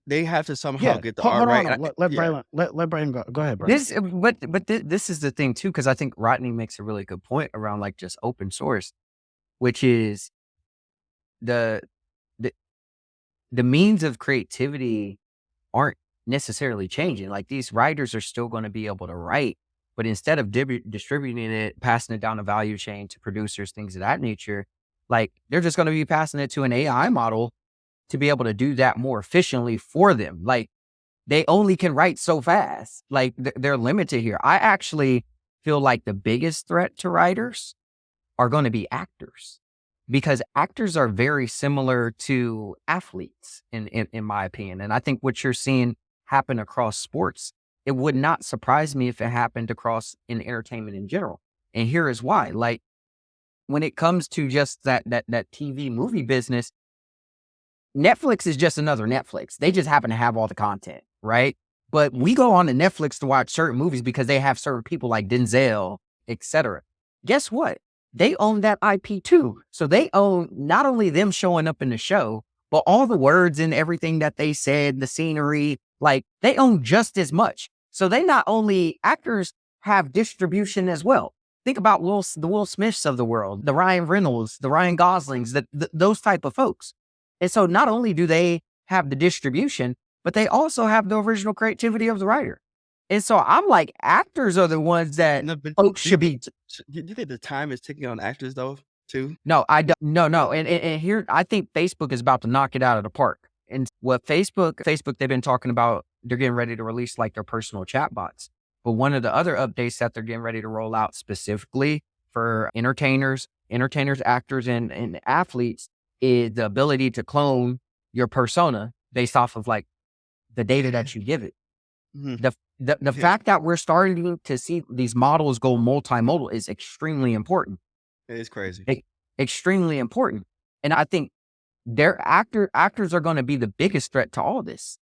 Speaker 2: they have to somehow
Speaker 1: Yeah.
Speaker 2: get the
Speaker 1: Hold
Speaker 2: art
Speaker 1: on.
Speaker 2: right.
Speaker 1: No. Let
Speaker 2: Yeah,
Speaker 1: Brylan, let Brylan go. Go ahead, Brylan.
Speaker 4: this is the thing too, because I think Rodney makes a really good point around like just open source, which is the the the means of creativity aren't necessarily changing. Like these writers are still going to be able to write, but instead of distributing it, passing it down the value chain to producers, things of that nature, like they're just going to be passing it to an AI model to be able to do that more efficiently for them. Like they only can write so fast. Like they're limited here. I actually feel like the biggest threat to writers are going to be actors, because actors are very similar to athletes in my opinion. And I think what you're seeing happen across sports, it would not surprise me if it happened across in entertainment in general. And here is why. Like when it comes to just that TV movie business, Netflix is just another Netflix. They just happen to have all the content, right? But we go on to Netflix to watch certain movies because they have certain people like Denzel, etc. Guess what? They own that IP too. So they own not only them showing up in the show, but all the words and everything that they said, the scenery, like they own just as much. So they not only actors have distribution as well. Think about the Will Smiths of the world, the Ryan Reynolds, the Ryan Goslings, those type of folks. And so not only do they have the distribution, but they also have the original creativity of the writer. And so I'm like, actors are the ones that
Speaker 2: no, but
Speaker 4: folks should be.
Speaker 2: do you think the time is ticking on actors though too?
Speaker 4: No, I don't. No. And here, I think Facebook is about to knock it out of the park. And what Facebook, they've been talking about, they're getting ready to release like their personal chatbots. But one of the other updates that they're getting ready to roll out specifically for entertainers, actors, and athletes is the ability to clone your persona based off of like the data that you give it.
Speaker 2: Mhm.
Speaker 4: The
Speaker 2: Yeah,
Speaker 4: fact that we're starting to see these models go multimodal is extremely important.
Speaker 2: it is crazy.
Speaker 4: Extremely important. And I think actors are going to be the biggest threat to all this.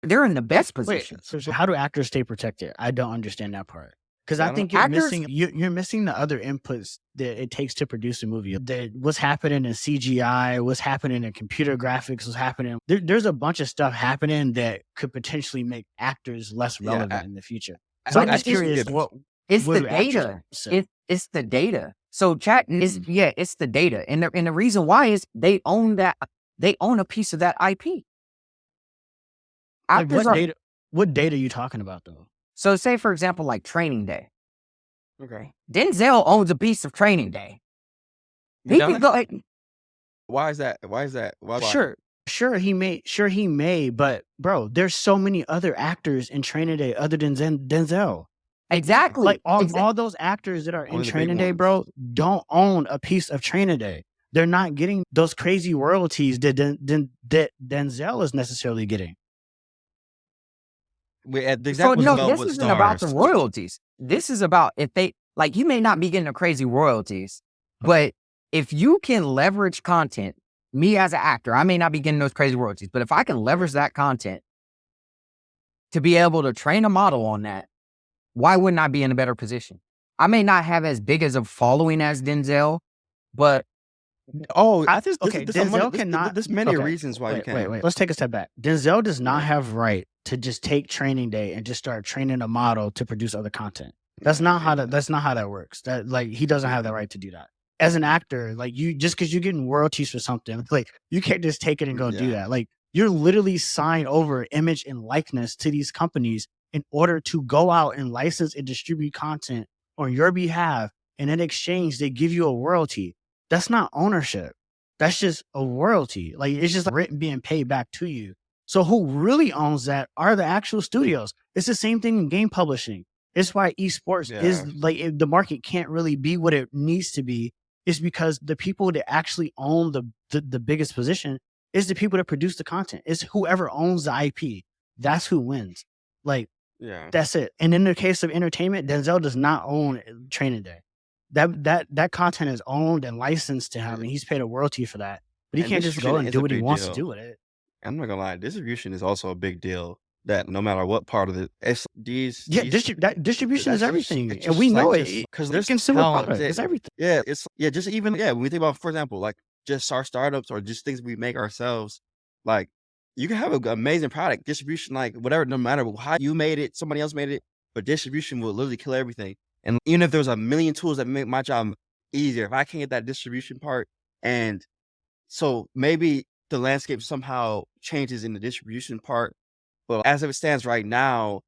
Speaker 4: They're in the best
Speaker 1: Wait,
Speaker 4: position.
Speaker 1: so how do actors stay protected? I don't understand that part. Because I
Speaker 2: I don't.
Speaker 1: think you're
Speaker 4: Actors,
Speaker 1: missing you're missing the other inputs that it takes to produce a movie. What's happening in CGI, what's happening in computer graphics, what's happening. There's a bunch of stuff happening that could potentially make actors less
Speaker 2: Yeah,
Speaker 1: relevant in the future.
Speaker 2: I,
Speaker 1: So
Speaker 2: I,
Speaker 1: I'm
Speaker 2: I
Speaker 1: just
Speaker 2: think
Speaker 1: curious,
Speaker 2: yeah,
Speaker 4: it's
Speaker 1: what
Speaker 4: the
Speaker 1: do actors
Speaker 4: data.
Speaker 1: say?
Speaker 4: It's the data. So chat is, yeah, it's the data. And the reason why is they own a piece of that IP.
Speaker 1: Like
Speaker 4: actors are.
Speaker 1: what data are you talking about though?
Speaker 4: So say for example, like Training Day.
Speaker 2: Okay.
Speaker 4: Denzel owns a piece of Training Day. He can go.
Speaker 2: Why is that? Why?
Speaker 1: Sure he may, but bro, there's so many other actors in Training Day other than Denzel.
Speaker 4: Exactly.
Speaker 1: Like all those actors that are in Training Day, bro, don't own a piece of Training Day. They're not getting those crazy royalties that Denzel is necessarily getting.
Speaker 4: So no, this isn't about the royalties. This is about if they like you may not be getting the crazy royalties, but if you can leverage content, me as an actor, I may not be getting those crazy royalties, but if I can leverage that content to be able to train a model on that, why wouldn't I be in a better position? I may not have as big as a following as Denzel, but
Speaker 1: Denzel cannot.
Speaker 2: There's many reasons why you can't.
Speaker 1: Wait. Let's take a step back. Denzel does not have right to just take Training Day and just start training a model to produce other content. That's not how that works. That like he doesn't have the right to do that. As an actor, like you just because you're getting royalties for something, like you can't just take it and go do that. Like you're literally signed over image and likeness to these companies in order to go out and license and distribute content on your behalf, and in exchange they give you a royalty. That's not ownership. That's just a royalty. Like it's just like rent being paid back to you. So who really owns that are the actual studios. It's the same thing in game publishing. It's why esports is like the market can't really be what it needs to be. It's because the people that actually own the biggest position is the people that produce the content. It's whoever owns the IP. That's who wins. Like that's it. And in the case of entertainment, Denzel does not own Training Day. That content is owned and licensed to him, and he's paid a royalty for that. But he can't just go and do what he wants to do with it.
Speaker 2: I'm not gonna lie, distribution is also a big deal. That no matter what part of it, it's
Speaker 1: distribution is everything, and we know it
Speaker 2: because there's
Speaker 1: consumer product. It's everything.
Speaker 2: Yeah, just even when we think about, for example, like just our startups or just things we make ourselves, like you can have an amazing product, distribution, like whatever, no matter how you made it, somebody else made it, but distribution will literally kill everything. And even if there's a million tools that make my job easier, if I can't get that distribution part, and so maybe the landscape somehow changes in the distribution part. But as it stands right now,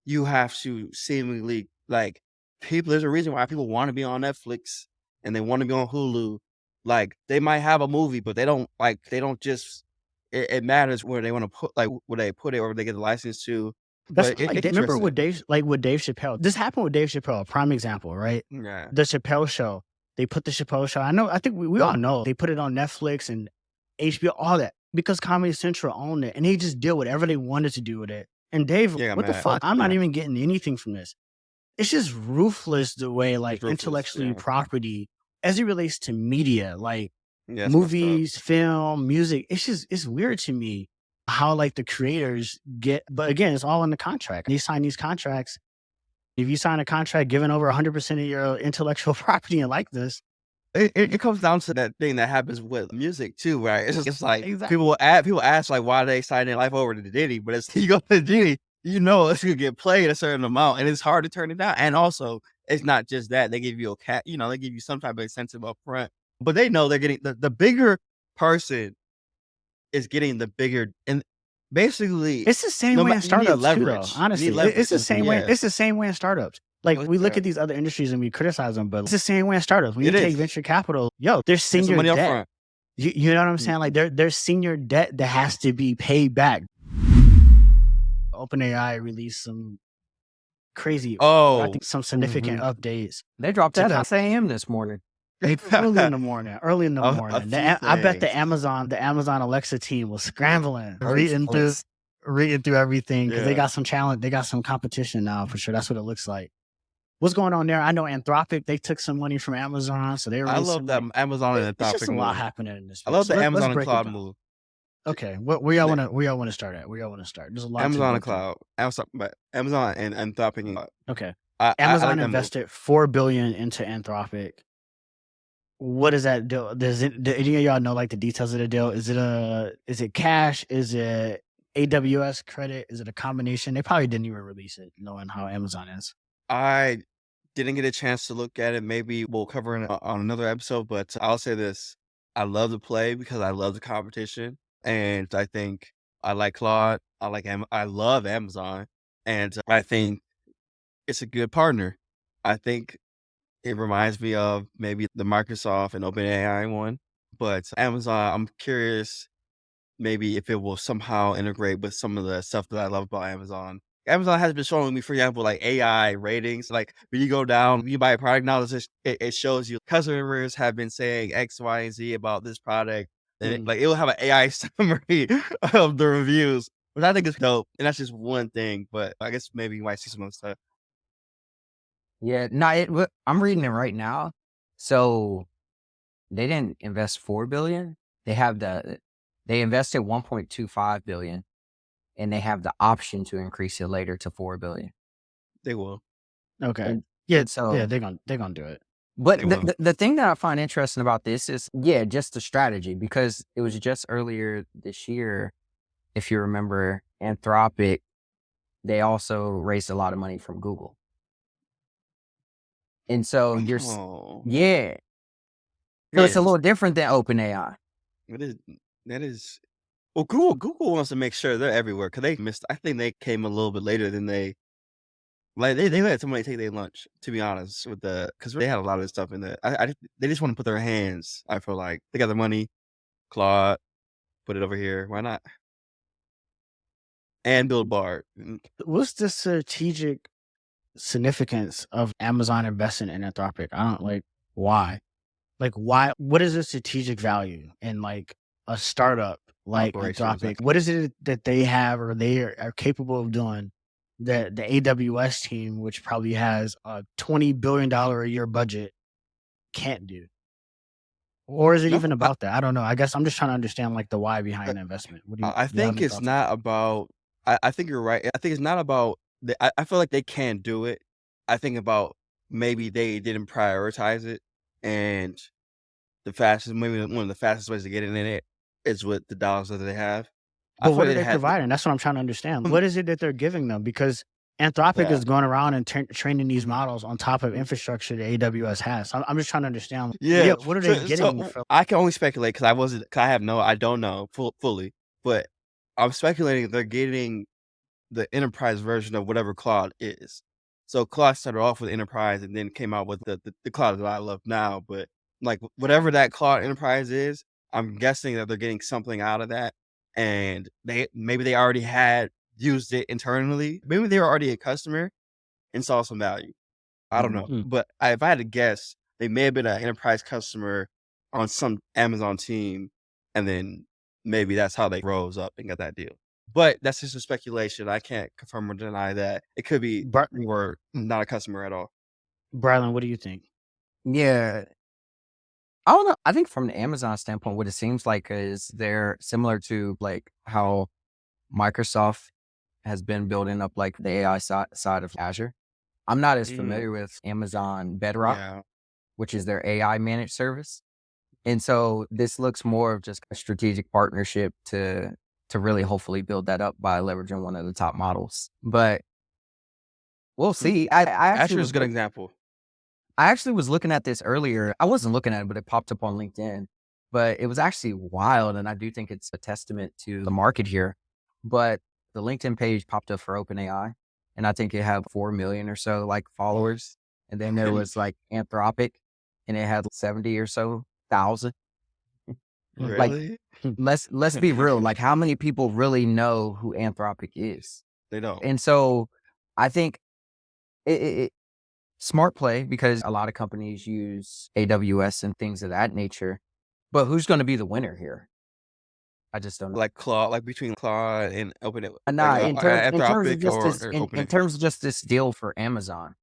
Speaker 2: you have to seemingly like people. There's a reason why people want to be on Netflix and they want to be on Hulu. Like they might have a movie, but they don't just. It matters where they want to put, like where they put it, or where they get the license to.
Speaker 1: That's remember with Dave Chappelle. This happened with Dave Chappelle. Prime example, right?
Speaker 2: Yeah.
Speaker 1: The Chappelle Show. They put the Chappelle Show. I think we all know they put it on Netflix and HBO, all that, because Comedy Central owned it, and they just did whatever they wanted to do with it. And Dave, what the fuck? I'm not even getting anything from this. It's just ruthless the way intellectually property as it relates to media, like movies, film, music. It's weird to me how like the creators get, but again, it's all in the contract. They sign these contracts. If you sign a contract giving over 100% of your intellectual property and like this,
Speaker 2: it comes down to that thing that happens with music too, right? It's like people ask like why they signing life over to Diddy, but it's you go to Diddy, you know it's gonna get played a certain amount, and it's hard to turn it down. And also, it's not just that they give you they give you some type of incentive up front, but they know they're getting the bigger person is getting the bigger, and basically
Speaker 1: it's the same way in startups too, though. Honestly, it's the same way. It's the same way in startups. Like we look at these other industries and we criticize them, but it's the same way in startups. When you take venture capital, there's senior debt. You know what I'm saying? Like there's senior debt that has to be paid back. OpenAI released some crazy, I think some significant updates.
Speaker 4: They dropped that at 6 a.m. this morning.
Speaker 1: Early in the morning. I bet the Amazon Alexa team was scrambling, reading through everything because they got some challenge. They got some competition now for sure. That's what it looks like. What's going on there? I know Anthropic, they took some money from Amazon, so they were.
Speaker 2: I love that Amazon and Anthropic.
Speaker 1: There's just a lot happening in this.
Speaker 2: I love the Amazon and cloud move.
Speaker 1: Okay, where y'all want to start at? Where y'all want to start? There's a lot.
Speaker 2: Amazon and cloud, Amazon and Anthropic.
Speaker 1: Okay, Amazon invested $4 billion into Anthropic. What does that do? Do any of y'all know like the details of the deal? Is it cash? Is it AWS credit? Is it a combination? They probably didn't even release it, knowing how Amazon is.
Speaker 2: I didn't get a chance to look at it. Maybe we'll cover it on another episode, but I'll say this. I love the play because I love the competition. And I think I like Claude. I love Amazon, and I think it's a good partner. I think it reminds me of maybe the Microsoft and OpenAI one, but Amazon, I'm curious maybe if it will somehow integrate with some of the stuff that I love about Amazon. Amazon has been showing me, for example, like AI ratings. Like when you go down, you buy a product now, it shows you customers have been saying X, Y, and Z about this product. And it will have an AI summary of the reviews, which I think is dope. And that's just one thing, but I guess maybe you might see some other stuff.
Speaker 4: Yeah, no, I'm reading it right now. So they didn't invest $4 billion. They invested $1.25 billion, and they have the option to increase it later to $4 billion.
Speaker 2: They will.
Speaker 1: Okay.
Speaker 4: And
Speaker 1: Yeah.
Speaker 4: so
Speaker 1: Yeah, they're gonna do it.
Speaker 4: But
Speaker 2: They will.
Speaker 4: the thing that I find interesting about this is, just the strategy, because it was just earlier this year, if you remember, Anthropic, they also raised a lot of money from Google. And so
Speaker 2: Oh,
Speaker 4: yeah. So it's a
Speaker 2: yeah.
Speaker 4: little different than OpenAI.
Speaker 2: That is. Well, Google wants to make sure they're everywhere because they missed. I think they came a little bit later than they let somebody take their lunch. To be honest, because they had a lot of this stuff in there. They just want to put their hands. I feel like they got the money. Claude, put it over here. Why not? And build Bard.
Speaker 1: What's the strategic significance of Amazon investing in Anthropic? I don't like why. Like why? What is the strategic value in like a startup like
Speaker 2: Operations.
Speaker 1: Anthropic? What is it that they have or they are capable of doing that the AWS team, which probably has a $20 billion a year budget, can't do? Or is it
Speaker 2: No,
Speaker 1: even about that? I don't know. I guess I'm just trying to understand like the why behind the investment. What do you?
Speaker 2: I
Speaker 1: Do you have
Speaker 2: think
Speaker 1: any
Speaker 2: it's
Speaker 1: thoughts?
Speaker 2: not about. I think you're right. I think it's not about. I feel like they can do it. I think about maybe they didn't prioritize it, and maybe one of the fastest ways to get in it is with the dollars that they have. I
Speaker 1: But
Speaker 2: feel
Speaker 1: what
Speaker 2: like
Speaker 1: are
Speaker 2: they
Speaker 1: they
Speaker 2: had.
Speaker 1: providing? That's what I'm trying to understand. What is it that they're giving them? Because Anthropic
Speaker 2: Yeah.
Speaker 1: is going around and training these models on top of infrastructure that AWS has. So I'm just trying to understand.
Speaker 2: Yeah.
Speaker 1: What are they getting
Speaker 2: So
Speaker 1: for?
Speaker 2: I can only speculate because I don't know fully, but I'm speculating they're getting the enterprise version of whatever Claude is. So Claude started off with enterprise and then came out with the Claude that I love now. But like whatever that Claude enterprise is, I'm guessing that they're getting something out of that. And maybe they already had used it internally. Maybe they were already a customer and saw some value. I don't know.
Speaker 1: Mm.
Speaker 2: But if I had to guess, they may have been an enterprise customer on some Amazon team, and then maybe that's how they rose up and got that deal. But that's just a speculation. I can't confirm or deny that. It could be they were not a customer at all.
Speaker 1: Brylan, what do you think?
Speaker 4: Yeah. I don't know. I think from the Amazon standpoint, what it seems like is they're similar to like how Microsoft has been building up like the AI side of Azure. I'm not as familiar with Amazon Bedrock,
Speaker 2: Yeah.
Speaker 4: which is their AI managed service. And so this looks more of just a strategic partnership to really hopefully build that up by leveraging one of the top models. But we'll see. I
Speaker 2: Azure
Speaker 4: actually
Speaker 2: is a good example.
Speaker 4: I actually was looking at this earlier. I wasn't looking at it, but it popped up on LinkedIn. But it was actually wild, and I do think it's a testament to the market here. But the LinkedIn page popped up for OpenAI, and I think it had 4 million or so like followers. And then there was like Anthropic, and it had 70 or so thousand. Like,
Speaker 2: Really?
Speaker 4: let's be real. Like, how many people really know who Anthropic is?
Speaker 2: They don't.
Speaker 4: And so I think it smart play, because a lot of companies use AWS and things of that nature. But who's going to be the winner here? I just don't know.
Speaker 2: Like Claude, like between Claude and OpenAI,
Speaker 4: Nah, in terms of
Speaker 2: Anthropic
Speaker 4: just
Speaker 2: or
Speaker 4: this, in
Speaker 2: OpenAI.
Speaker 4: terms of just this deal for Amazon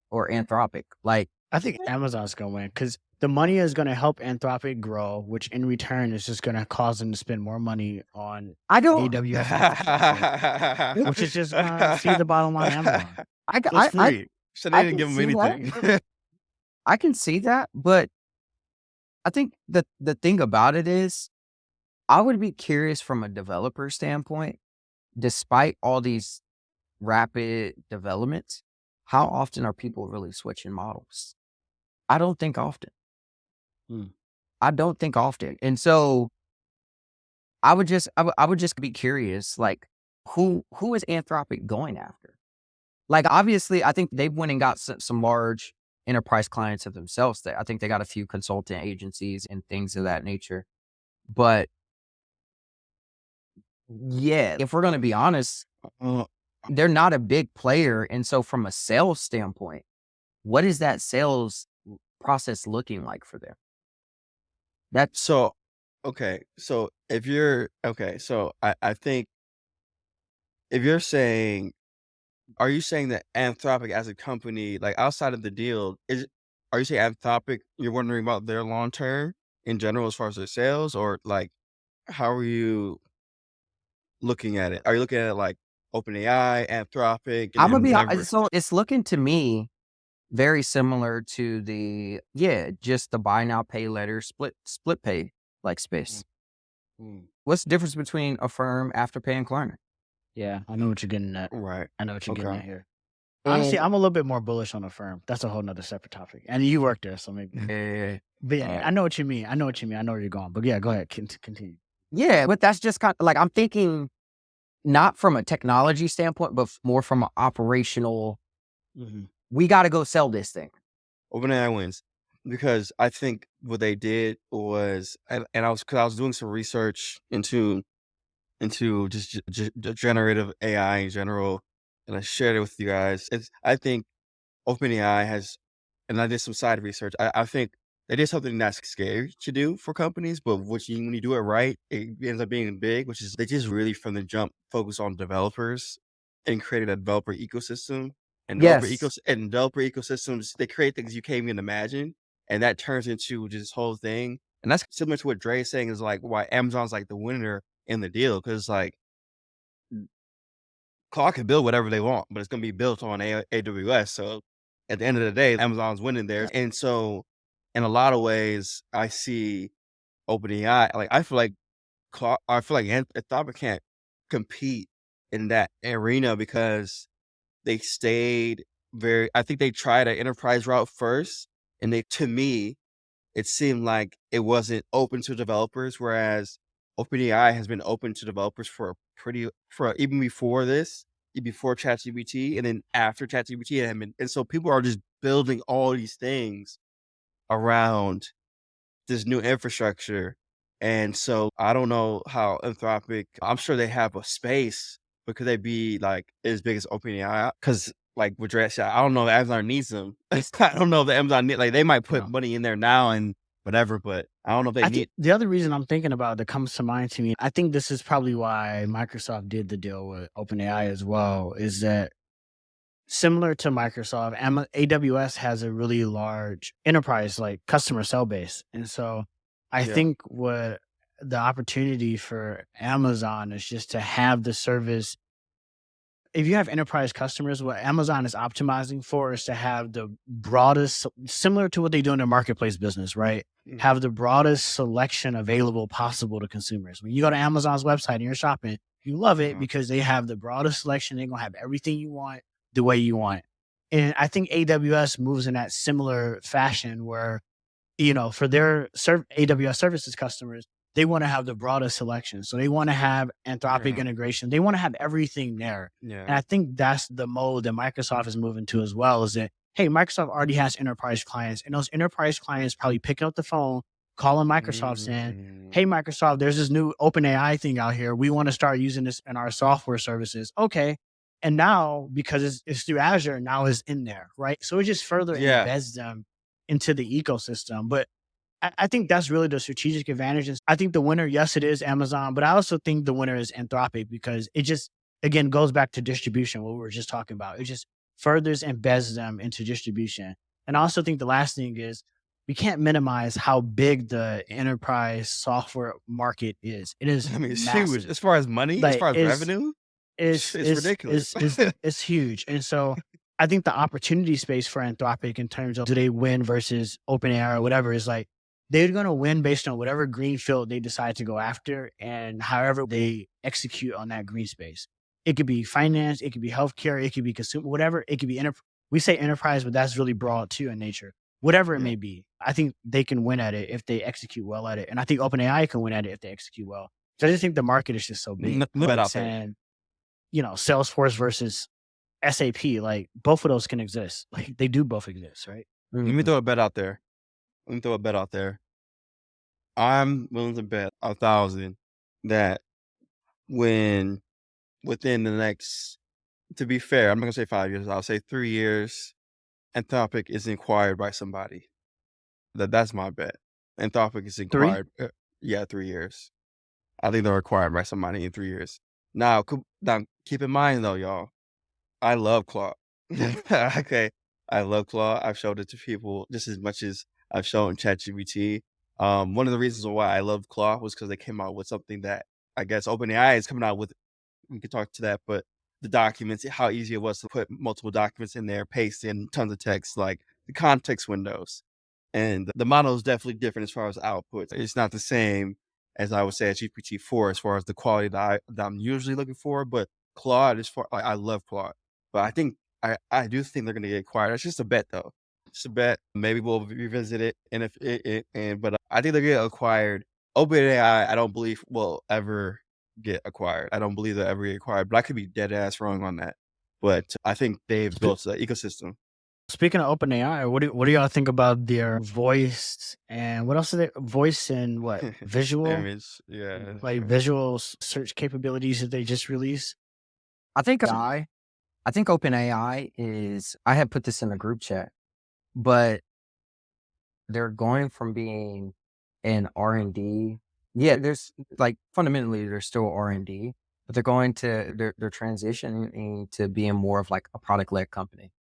Speaker 4: or Anthropic, like
Speaker 1: I think Amazon's going to win because the money is going to help Anthropic grow, which in return is just going to cause them to spend more money on AWS infrastructure, which is just going to feed the bottom line of Amazon.
Speaker 2: It's free. So they didn't give them anything.
Speaker 4: I can see that, but I think the thing about it is, I would be curious from a developer standpoint, despite all these rapid developments, how often are people really switching models? I don't think often. I don't think often. And so I would just be curious, like who is Anthropic going after? Like, obviously, I think they've went and got some large enterprise clients of themselves. I think they got a few consultant agencies and things of that nature. But yeah, if we're going to be honest,
Speaker 2: Uh,
Speaker 4: they're not a big player. And so from a sales standpoint, what is that sales process looking like for them? That's
Speaker 2: so, okay. So I think if you're saying, are you saying that Anthropic as a company, like outside of the deal, are you saying Anthropic, you're wondering about their long term in general as far as their sales, or like how are you looking at it? Are you looking at it like OpenAI, Anthropic,
Speaker 4: I'm gonna
Speaker 2: and
Speaker 4: be
Speaker 2: whatever?
Speaker 4: so it's looking to me very similar to just the buy now pay later split pay like space.
Speaker 2: Mm.
Speaker 4: What's the difference between Affirm, Afterpay, and Klarna?
Speaker 1: Yeah, I know what you're getting at.
Speaker 2: Right.
Speaker 1: I know what you're getting
Speaker 2: Okay.
Speaker 1: at here. Honestly,
Speaker 2: And
Speaker 1: I'm a little bit more bullish on Affirm. That's a whole nother separate topic. And you work there, so maybe.
Speaker 4: Yeah.
Speaker 1: But yeah, I know what you mean. I know what you mean. I know where you're going. But yeah, go ahead. Continue.
Speaker 4: Yeah, but that's just kind of like I'm thinking not from a technology standpoint, but more from an operational.
Speaker 1: Mm-hmm.
Speaker 4: We got to go sell this thing.
Speaker 2: OpenAI wins because I think what they did was, and I was doing some research into just generative AI in general, and I shared it with you guys. I think OpenAI has, and I did some side research. I think they did something that's scary to do for companies, but when you do it right, it ends up being big, which is they just really from the jump focus on developers and created a developer ecosystem. And
Speaker 4: Yes.
Speaker 2: developer ecosystems, they create things you can't even imagine. And that turns into just this whole thing. And that's similar to what Dre is saying, is like why Amazon's like the winner in the deal. Cause like Claude can build whatever they want, but it's gonna be built on AWS. So at the end of the day, Amazon's winning there. And so in a lot of ways, I see OpenAI, like I feel like Anthropic can't compete in that arena because they stayed I think they tried an enterprise route first, and to me, it seemed like it wasn't open to developers, whereas OpenAI has been open to developers for even before this, before ChatGPT, and then after ChatGPT, and so people are just building all these things around this new infrastructure. And so I don't know how Anthropic, I'm sure they have a space, but could they be like as big as OpenAI? Because like what Dre said, I don't know if Amazon needs them. I don't know if Amazon like they might put
Speaker 1: No.
Speaker 2: money in there now and whatever, but I don't know if they
Speaker 1: I
Speaker 2: need.
Speaker 1: think the other reason I'm thinking about that comes to mind to me, I think this is probably why Microsoft did the deal with OpenAI as well, is that similar to Microsoft, AWS has a really large enterprise, like customer cell base. And so I
Speaker 2: Yeah.
Speaker 1: think what the opportunity for Amazon is just to have the service. If you have enterprise customers, what Amazon is optimizing for is to have the broadest, similar to what they do in their marketplace business, right?
Speaker 2: Mhm.
Speaker 1: Have the broadest selection available possible to consumers. When you go to Amazon's website and you're shopping, you love it because they have the broadest selection. They're going to have everything you want the way you want. And I think AWS moves in that similar fashion where, for their AWS services customers, they want to have the broadest selection. So they want to have Anthropic
Speaker 2: Yeah.
Speaker 1: integration. They want to have everything there. And
Speaker 2: Yeah.
Speaker 1: I think that's the mode that Microsoft is moving to as well, is that, hey, Microsoft already has enterprise clients, and those enterprise clients probably picking up the phone, calling Microsoft saying, hey, Microsoft, there's this new OpenAI thing out here. We want to start using this in our software services. Okay. And now, because it's through Azure, now it's in there, right? So it just further
Speaker 2: Yeah.
Speaker 1: embeds them into the ecosystem. But I think that's really the strategic advantages. I think the winner, yes, it is Amazon, but I also think the winner is Anthropic, because it just, again, goes back to distribution, what we were just talking about. It just furthers embeds them into distribution. And I also think the last thing is we can't minimize how big the enterprise software market is. It is
Speaker 2: I mean, it's
Speaker 1: massive.
Speaker 2: huge as far as money, as
Speaker 1: Like,
Speaker 2: far as revenue.
Speaker 1: It's
Speaker 2: ridiculous.
Speaker 1: It's huge. And so I think the opportunity space for Anthropic in terms of do they win versus OpenAI or whatever is like, they're going to win based on whatever greenfield they decide to go after and however they execute on that green space. It could be finance, it could be healthcare, it could be consumer, whatever. It could be we say enterprise, but that's really broad too in nature. Whatever it
Speaker 2: Yeah.
Speaker 1: may be, I think they can win at it if they execute well at it. And I think OpenAI can win at it if they execute well. So I just think the market is just so big.
Speaker 2: No bet
Speaker 1: Like
Speaker 2: out there.
Speaker 1: saying, Salesforce versus SAP, like both of those can exist. Like they do both exist, right?
Speaker 2: Let me throw a bet out there. I'm willing to bet 1,000 that within the next, to be fair, I'm not gonna say 5 years, I'll say 3 years, Anthropic is inquired by somebody. That's my bet. Anthropic is
Speaker 1: 3?
Speaker 2: inquired. 3 years. I think they're acquired by somebody in 3 years. Now keep in mind though, y'all, I love Claude. Okay, I love Claude. I've showed it to people just as much as I've shown ChatGPT. One of the reasons why I love Claude was because they came out with something that I guess OpenAI is coming out with. We could talk to that, but the documents, how easy it was to put multiple documents in there, paste in tons of text, like the context windows. And the model is definitely different as far as output. It's not the same as I would say at GPT-4 as far as the quality that I'm usually looking for. But Claude is like I love Claude, but I think I do think they're going to get acquired. It's just a bet though. Just a bet. Maybe we'll revisit it. And but I think they're going to get acquired. OpenAI, I don't believe will ever get acquired. I don't believe they'll ever get acquired, but I could be dead ass wrong on that. But I think they've built the ecosystem.
Speaker 1: Speaking of OpenAI, what do y'all think about their voice and what else is it? Voice and what? Visual?
Speaker 2: Image, yeah.
Speaker 1: Like visual search capabilities that they just released?
Speaker 4: I think OpenAI is, I had put this in the group chat, but they're going from being an R&D. Yeah, there's like fundamentally there's still R&D, but they're transitioning to being more of like a product-led company.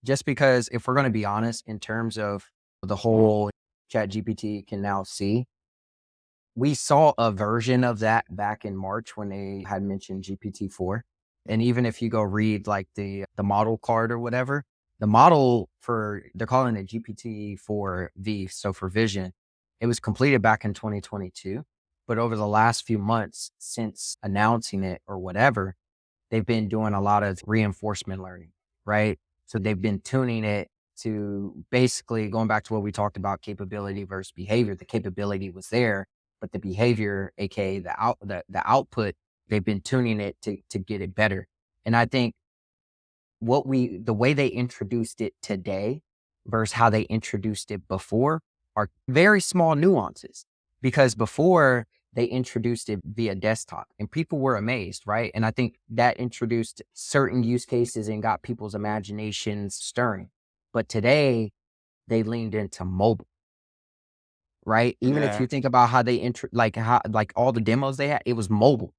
Speaker 4: Just because if we're going to be honest, in terms of the whole ChatGPT can now see, we saw a version of that back in March when they had mentioned GPT-4. And even if you go read like the model card or whatever, the model they're calling it GPT-4V, so for vision, it was completed back in 2022. But over the last few months since announcing it or whatever, they've been doing a lot of reinforcement learning, right? So they've been tuning it to basically going back to what we talked about, capability versus behavior. The capability was there, but the behavior, aka the output, they've been tuning it to get it better. And I think the way they introduced it today versus how they introduced it before are very small nuances. Because before they introduced it via desktop and people were amazed, right? And I think that introduced certain use cases and got people's imaginations stirring. But today they leaned into mobile, right? Even if you think about how they like all the demos they had, it was mobile.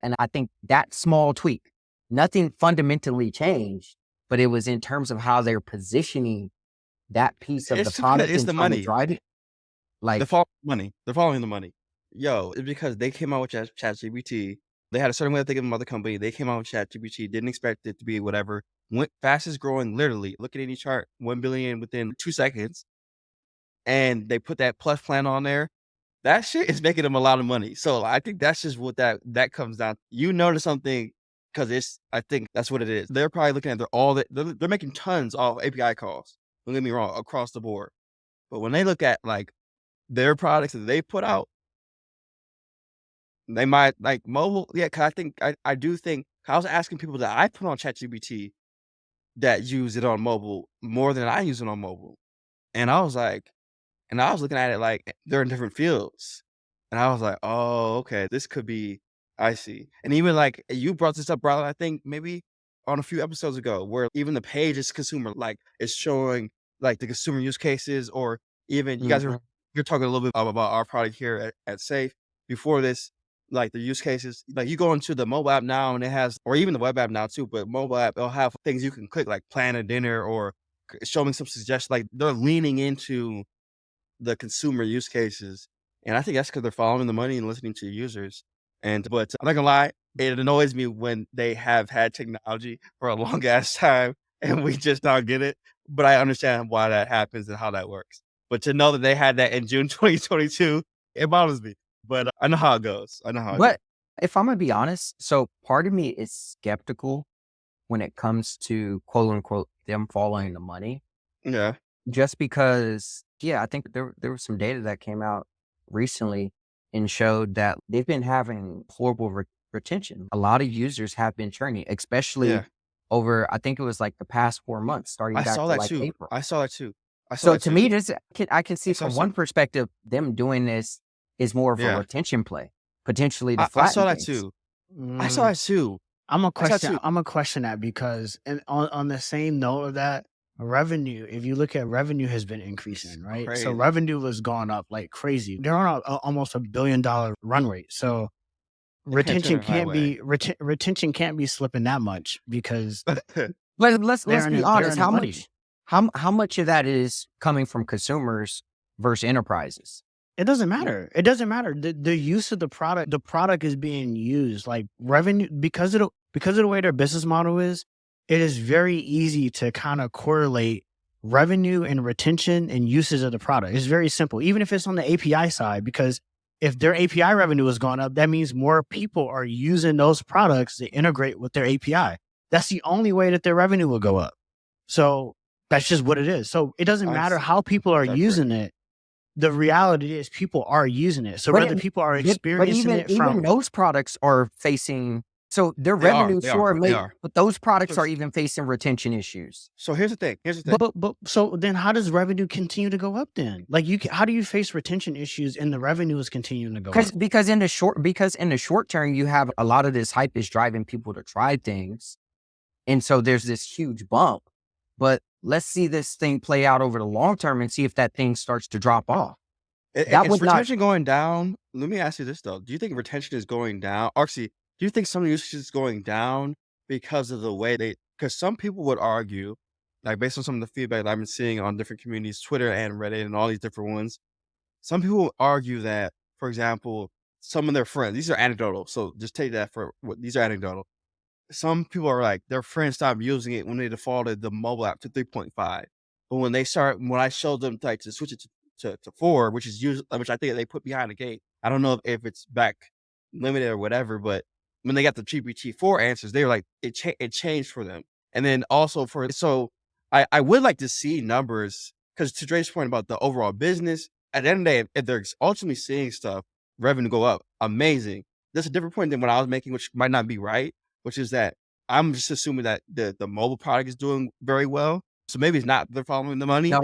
Speaker 4: And I think that small tweak, nothing fundamentally changed, but it was in terms of how they're positioning that piece of the product and trying to drive it. Like
Speaker 2: they're following the money. Yo, it's because they came out with ChatGPT. They had a certain way of thinking about the company. They came out with ChatGPT, didn't expect it to be whatever. Went fastest growing, literally. Look at any chart, 1 billion within 2 seconds. And they put that plus plan on there. That shit is making them a lot of money. So I think that's just what that comes down. You notice something because I think that's what it is. They're probably looking at they're making tons of API calls. Don't get me wrong, across the board. But when they look at like their products that they put out, they might like mobile. Yeah, cause I do think I was asking people that I put on ChatGPT that use it on mobile more than I use it on mobile. And I was looking at it like they're in different fields. And I was like, oh, okay, this could be, I see. And even like you brought this up, Brylan, I think maybe on a few episodes ago, where even the page is consumer, like it's showing like the consumer use cases, or even you're talking a little bit about our product here at Safe before this, like the use cases, like you go into the mobile app now and it has, or even the web app now too, but mobile app, it'll have things you can click like plan a dinner or show me some suggestions. Like they're leaning into the consumer use cases. And I think that's because they're following the money and listening to users. But I'm not gonna lie, it annoys me when they have had technology for a long ass time and we just don't get it. But I understand why that happens and how that works. But to know that they had that in June 2022, it bothers me. But I know how it goes.
Speaker 4: But if I'm gonna be honest, so part of me is skeptical when it comes to quote unquote them following the money.
Speaker 2: Yeah.
Speaker 4: Just because, I think there was some data that came out recently and showed that they've been having horrible retention. A lot of users have been churning, especially over, I think it was like the past 4 months, starting
Speaker 2: I
Speaker 4: back
Speaker 2: saw
Speaker 4: to
Speaker 2: that
Speaker 4: like
Speaker 2: too.
Speaker 4: April.
Speaker 2: I saw that too. I saw
Speaker 4: So
Speaker 2: that
Speaker 4: to
Speaker 2: too.
Speaker 4: me, I can see
Speaker 2: I saw
Speaker 4: from one
Speaker 2: some.
Speaker 4: perspective, them doing this is more of a
Speaker 2: Yeah.
Speaker 4: retention play, potentially to
Speaker 2: I
Speaker 4: flatten
Speaker 2: saw that
Speaker 4: things.
Speaker 2: too. I saw that too.
Speaker 1: I'm gonna
Speaker 2: I saw
Speaker 1: question.
Speaker 2: too.
Speaker 1: I'm gonna question that because, and on the same note of that, revenue. If you look at revenue, has been increasing, right? So
Speaker 2: Crazy.
Speaker 1: revenue was going up like crazy. They're on almost $1 billion run rate. So
Speaker 2: They can't turn
Speaker 1: retention
Speaker 2: it
Speaker 1: can't
Speaker 2: highway.
Speaker 1: be retention can't be slipping that much because
Speaker 4: Let's
Speaker 1: they're in
Speaker 4: be
Speaker 1: the, they're
Speaker 4: honest.
Speaker 1: in the
Speaker 4: How
Speaker 1: money.
Speaker 4: much how much of that is coming from consumers versus enterprises?
Speaker 1: It doesn't matter. It doesn't matter. The use of the product is being used. Like revenue, because of the way their business model is, it is very easy to kind of correlate revenue and retention and usage of the product. It's very simple, even if it's on the API side, because if their API revenue is going up, that means more people are using those products to integrate with their API. That's the only way that their revenue will go up. So that's just what it is. So it doesn't matter how people are using it. The reality is people are using it. So whether people are experiencing it from...
Speaker 4: Even those products are facing... So their revenue but those products are even facing retention issues.
Speaker 2: So here's the thing.
Speaker 1: But so then how does revenue continue to go up then? Like how do you face retention issues and the revenue is continuing to go up?
Speaker 4: Because in the short term, you have a lot of this hype is driving people to try things. And so there's this huge bump. But let's see this thing play out over the long term and see if that thing starts to drop off.
Speaker 2: Is retention going down? Let me ask you this though. Do you think retention is going down? Actually, do you think some usage is going down because of the way because some people would argue, like based on some of the feedback that I've been seeing on different communities, Twitter and Reddit and all these different ones, some people would argue that, for example, some of their friends, these are anecdotal, so just take that for what these are anecdotal. Some people are like, their friends stopped using it when they defaulted the mobile app to 3.5. But when I showed them like to switch it to 4, which I think they put behind the gate. I don't know if it's back limited or whatever, but when they got the GPT-4 answers, they were like, it changed for them. And then also I would like to see numbers, because to Dre's point about the overall business, at the end of the day, if they're ultimately seeing stuff, revenue go up, amazing. That's a different point than what I was making, which might not be right, which is that I'm just assuming that the mobile product is doing very well. So maybe it's not they're following the money.
Speaker 4: No,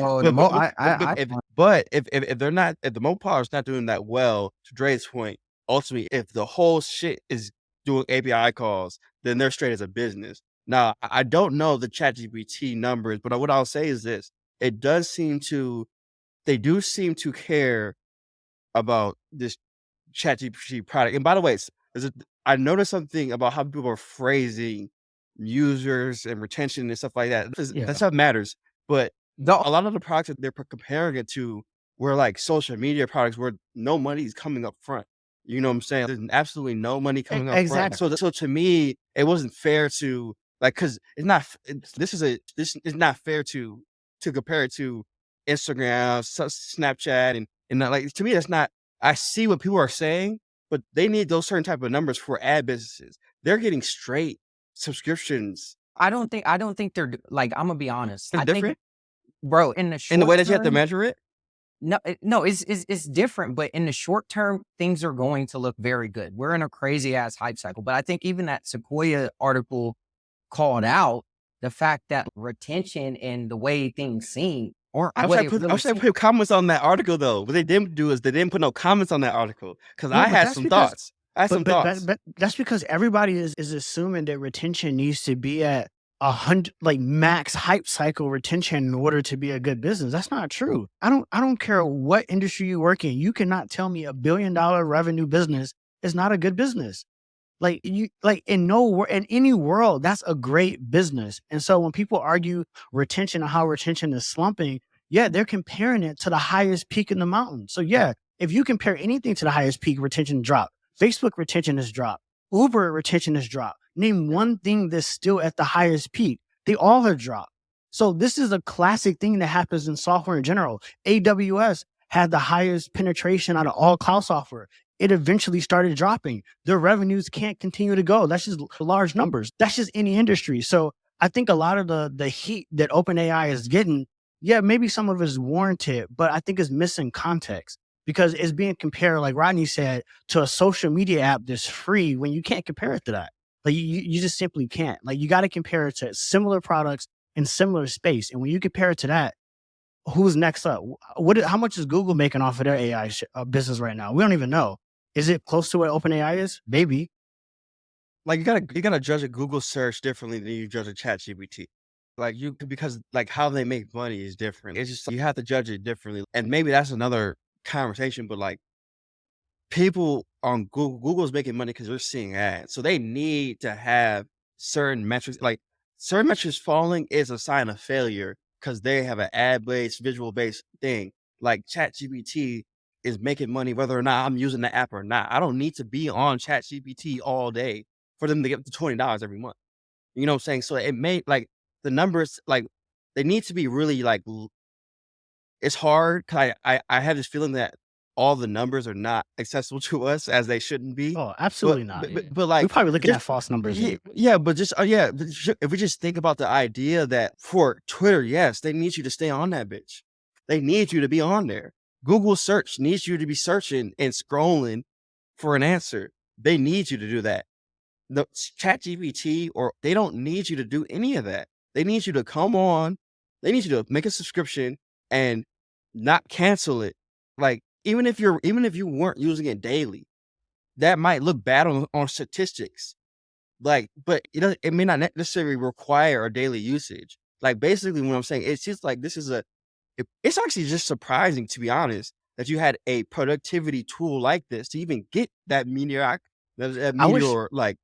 Speaker 2: but if they're not, if the mobile product is not doing that well, to Dre's point, ultimately, if the whole shit is doing API calls, then they're straight as a business. Now, I don't know the ChatGPT numbers, but what I'll say is this: they do seem to care about this ChatGPT product. And by the way, I noticed something about how people are phrasing users and retention and stuff like that. That stuff matters. But a lot of the products that they're comparing it to were like social media products where no money is coming up front. You know what I'm saying? There's absolutely no money coming up front. So to me, it wasn't fair to because this is not fair to compare it to Instagram, Snapchat, and like to me that's not. I see what people are saying, but they need those certain type of numbers for ad businesses. They're getting straight subscriptions.
Speaker 4: I don't think they're like, I'm gonna be honest.
Speaker 2: It's different,
Speaker 4: bro. In the
Speaker 2: way that you have to measure it.
Speaker 4: No, it's different. But in the short term, things are going to look very good. We're in a crazy ass hype cycle. But I think even that Sequoia article called out the fact that retention and the way things seem.
Speaker 2: I wish I put comments on that article though. What they didn't do is they didn't put no comments on that article because I had some thoughts. But
Speaker 1: that's because everybody is assuming that retention needs to be at 100, like max hype cycle retention in order to be a good business. That's not true. I don't care what industry you work in. You cannot tell me $1 billion revenue business is not a good business. Like in any world, that's a great business. And so when people argue retention and how retention is slumping, they're comparing it to the highest peak in the mountain. So if you compare anything to the highest peak, retention dropped. Facebook retention has dropped. Uber retention has dropped. Name one thing that's still at the highest peak. They all have dropped. So this is a classic thing that happens in software in general. AWS had the highest penetration out of all cloud software. It eventually started dropping. Their revenues can't continue to go. That's just large numbers. That's just any industry. So I think a lot of the heat that OpenAI is getting, maybe some of it is warranted, but I think it's missing context. because it's being compared, like Rodney said, to a social media app that's free when you can't compare it to that. Like you just simply can't. Like you got to compare it to similar products in similar space. And when you compare it to that, who's next up? How much is Google making off of their AI business right now? We don't even know. Is it close to what OpenAI is? Maybe.
Speaker 2: Like you gotta judge a Google search differently than you judge a ChatGPT. Like because like how they make money is different. It's just you have to judge it differently. And maybe that's another conversation, but like people on Google's making money because they're seeing ads. So they need to have certain metrics. Like certain metrics falling is a sign of failure because they have an ad-based, visual-based thing. Like ChatGPT is making money whether or not I'm using the app or not. I don't need to be on ChatGPT all day for them to get to $20 every month. You know what I'm saying? So it may like the numbers, like they need to be really like it's hard 'cause I have this feeling that all the numbers are not accessible to us as they shouldn't be.
Speaker 1: Oh, absolutely not.
Speaker 2: But
Speaker 1: We're
Speaker 2: like
Speaker 1: probably looking
Speaker 2: just
Speaker 1: at false numbers.
Speaker 2: yeah, but just if we just think about the idea that for Twitter, yes, they need you to stay on that bitch. They need you to be on there. Google search needs you to be searching and scrolling for an answer. They need you to do that. The ChatGPT or they don't need you to do any of that. They need you to come on. They need you to make a subscription and not cancel it. Like even if you weren't using it daily, that might look bad on statistics. Like, but it may not necessarily require a daily usage. Like basically what I'm saying, it's just like this is it's actually just surprising to be honest that you had a productivity tool like this to even get that meteor like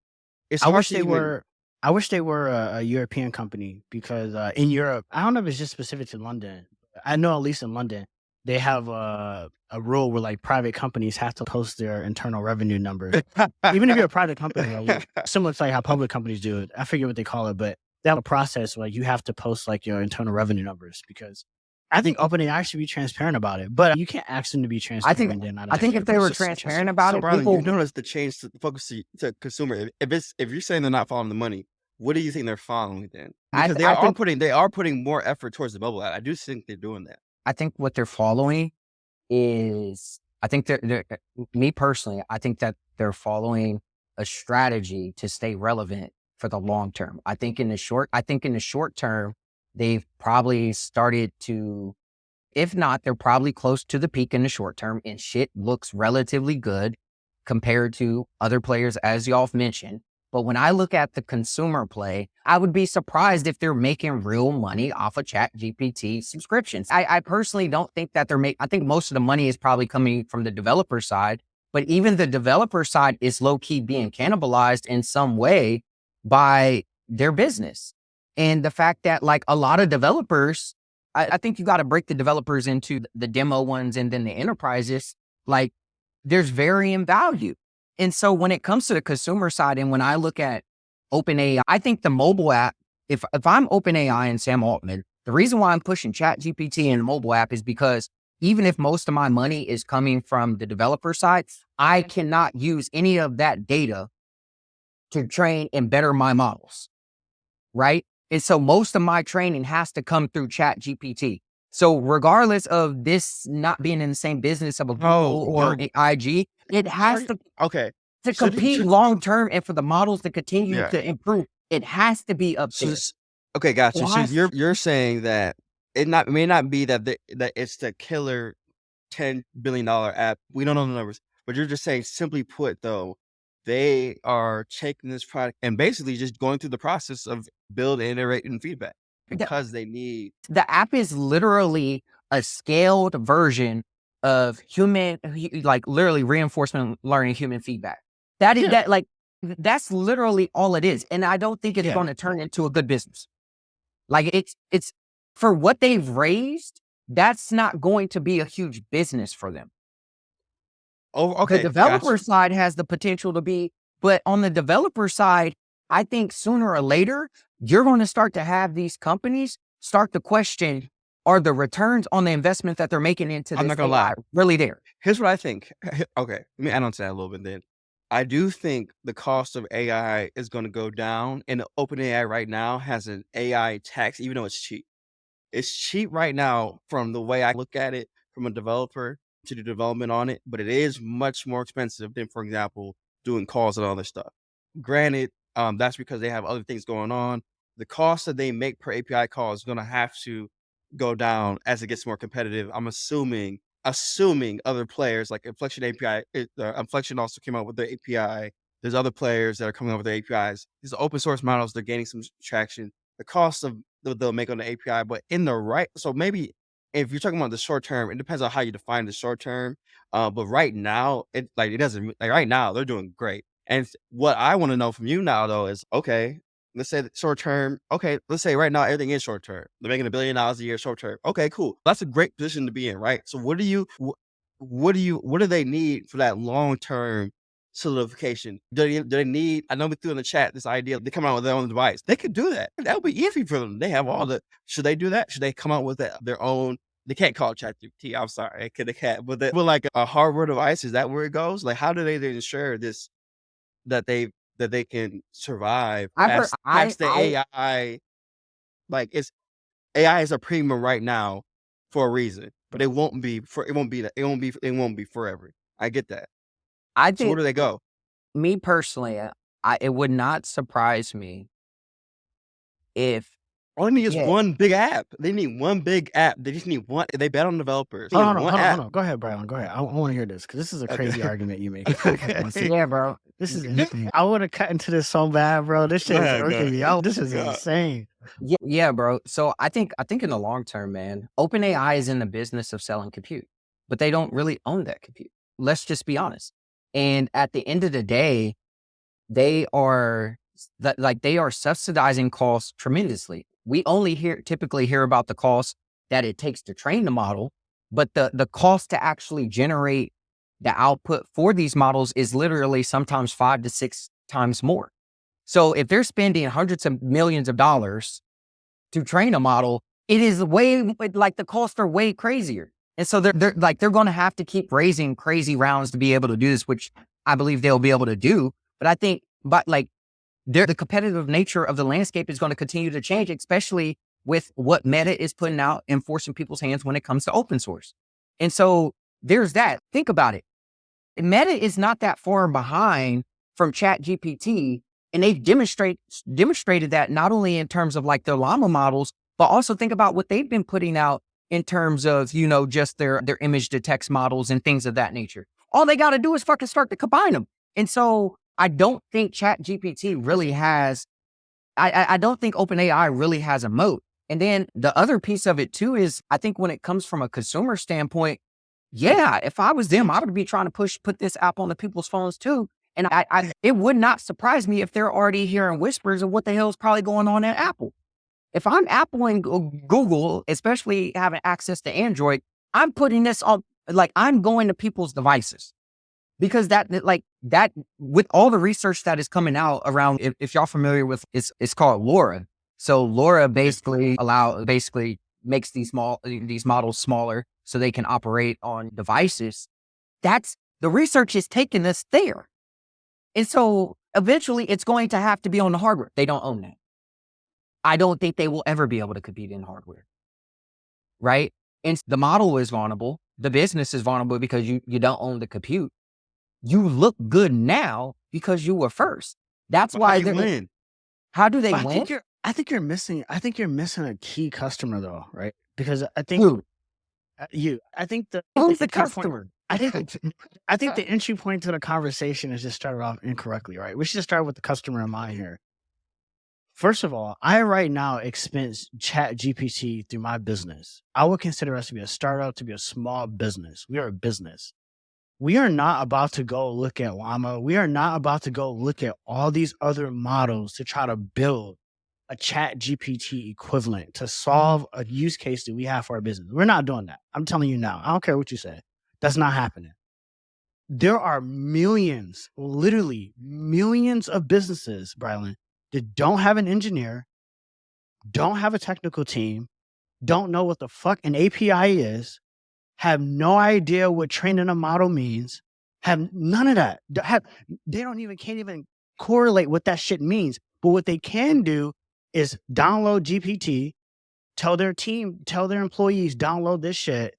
Speaker 2: it's
Speaker 1: I
Speaker 2: hard
Speaker 1: wish
Speaker 2: to
Speaker 1: they
Speaker 2: even
Speaker 1: were. I wish they were a European company because in Europe, I don't know if it's just specific to London. I know at least in London, they have a rule where like private companies have to post their internal revenue numbers. Even if you're a private company, like, similar to like how public companies do it. I forget what they call it, but they have a process where you have to post like your internal revenue numbers because I think OpenAI should be transparent about it, but you can't ask them to be transparent.
Speaker 4: I think if they were transparent about it,
Speaker 2: Brylan,
Speaker 4: people,
Speaker 2: you notice the change to focus to consumer. If you're saying they're not following the money, what do you think they're following then? Because they are putting more effort towards the mobile app. I do think they're doing that.
Speaker 4: I think what they're following is, I think me personally, I think that they're following a strategy to stay relevant for the long term. I think in the short term, they've probably started to, if not, they're probably close to the peak in the short term and shit looks relatively good compared to other players, as y'all have mentioned. But when I look at the consumer play, I would be surprised if they're making real money off of ChatGPT subscriptions. I personally don't think that I think most of the money is probably coming from the developer side, but even the developer side is low key being cannibalized in some way by their business. And the fact that like a lot of developers, I think you got to break the developers into the demo ones and then the enterprises, like there's varying value. And so when it comes to the consumer side, and when I look at OpenAI, I think the mobile app, if I'm OpenAI and Sam Altman, the reason why I'm pushing ChatGPT and the mobile app is because even if most of my money is coming from the developer side, I cannot use any of that data to train and better my models, right? And so most of my training has to come through ChatGPT. So regardless of this not being in the same business of a Google or IG, it has to compete long term, and for the models to continue to improve, it has to be up there.
Speaker 2: Okay, gotcha. So you're saying that it may not be that that it's the killer $10 billion app. We don't know the numbers, but you're just saying, simply put, though, they are taking this product and basically just going through the process of build, iterate, and feedback because they need.
Speaker 4: The app is literally a scaled version of human, like literally reinforcement learning, human feedback. That's literally all it is. And I don't think it's going to turn into a good business. Like it's for what they've raised, that's not going to be a huge business for them.
Speaker 2: Oh, okay.
Speaker 4: The developer side has the potential to be, but on the developer side, I think sooner or later, you're going to start to have these companies start to question, are the returns on the investment that they're making into this
Speaker 2: I'm not gonna lie,
Speaker 4: really there?
Speaker 2: Here's what I think. Okay, let me add on to that a little bit then. I do think the cost of AI is going to go down, and OpenAI right now has an AI tax, even though it's cheap. It's cheap right now from the way I look at it from a developer. to do development on it, but it is much more expensive than, for example, doing calls and other stuff. Granted, that's because they have other things going on. The cost that they make per API call is going to have to go down as it gets more competitive. I'm assuming other players like Inflection API, Inflection also came out with their API. There's other players that are coming up with their APIs. These are open source models. They're gaining some traction. The cost of they'll make on the API, but in the right, so maybe if you're talking about the short term, it depends on how you define the short term. But right now, it doesn't like right now they're doing great. And what I want to know from you now though is, okay, let's say short term. Okay, let's say right now everything is short term. They're making $1 billion a year short term. Okay, cool. That's a great position to be in, right? So what do they need for that long term solidification? Do they need? I know we threw in the chat this idea they come out with their own device. They could do that. That would be easy for them. They have all the. Should they do that? Should they come out with their own? They can't call it ChatGPT. I'm sorry, they can't. But with like a hardware device, is that where it goes? Like, how do they ensure this that they can survive past the AI? Like, it's AI is a premium right now for a reason, but it won't be forever. I get that.
Speaker 4: I
Speaker 2: So
Speaker 4: think,
Speaker 2: where do they go?
Speaker 4: me personally, it would not surprise me if
Speaker 2: All they need is one big app. They need one big app. They just need one. They bet on developers.
Speaker 1: Hold on. Go ahead, Brylan. Go ahead. I want to hear this because this is a crazy argument you make.
Speaker 4: yeah, bro.
Speaker 1: This is insane. I want to cut into this so bad, bro. This shit is irking me out. This is insane.
Speaker 4: Yeah, bro. So I think in the long term, man, OpenAI is in the business of selling compute, but they don't really own that compute. Let's just be honest. And at the end of the day, they are subsidizing costs tremendously. We only typically hear about the cost that it takes to train the model, but the cost to actually generate the output for these models is literally sometimes 5 to 6 times more. So if they're spending hundreds of millions of dollars to train a model, it is way, like, the costs are way crazier. And so they're going to have to keep raising crazy rounds to be able to do this, which I believe they'll be able to do. But I think, the competitive nature of the landscape is going to continue to change, especially with what Meta is putting out and forcing people's hands when it comes to open source. And so there's that. Think about it. Meta is not that far behind from ChatGPT, and they've demonstrated that not only in terms of like their Llama models, but also think about what they've been putting out in terms of, just their image to text models and things of that nature. All they got to do is fucking start to combine them. And so I don't think ChatGPT really has, I don't think OpenAI really has a moat. And then the other piece of it too is, I think when it comes from a consumer standpoint, yeah, if I was them, I would be trying to put this app on the people's phones too. And it would not surprise me if they're already hearing whispers of what the hell is probably going on at Apple. If I'm Apple and Google, especially having access to Android, I'm putting this on, I'm going to people's devices. Because that with all the research that is coming out around, if y'all familiar with, it's called LoRa. So LoRa basically makes these models smaller so they can operate on devices. That's the research is taking us there. And so eventually it's going to have to be on the hardware. They don't own that. I don't think they will ever be able to compete in hardware. Right? And the model is vulnerable. The business is vulnerable because you don't own the compute. You look good now because you were first. That's why they win. How do they win?
Speaker 1: I think you're missing a key customer though, right? Because I think
Speaker 4: who's the customer?
Speaker 1: I think the entry point to the conversation is just started off incorrectly, right? We should just start with the customer in mind here. First of all, I right now expense ChatGPT through my business. I would consider us to be a startup, to be a small business. We are a business. We are not about to go look at Llama. We are not about to go look at all these other models to try to build a ChatGPT equivalent to solve a use case that we have for our business. We're not doing that. I'm telling you now. I don't care what you say. That's not happening. There are millions, literally millions of businesses, Brylan, that don't have an engineer, don't have a technical team, don't know what the fuck an API is, have no idea what training a model means, have none of that. Can't even correlate what that shit means. But what they can do is download GPT, tell their team, tell their employees, download this shit,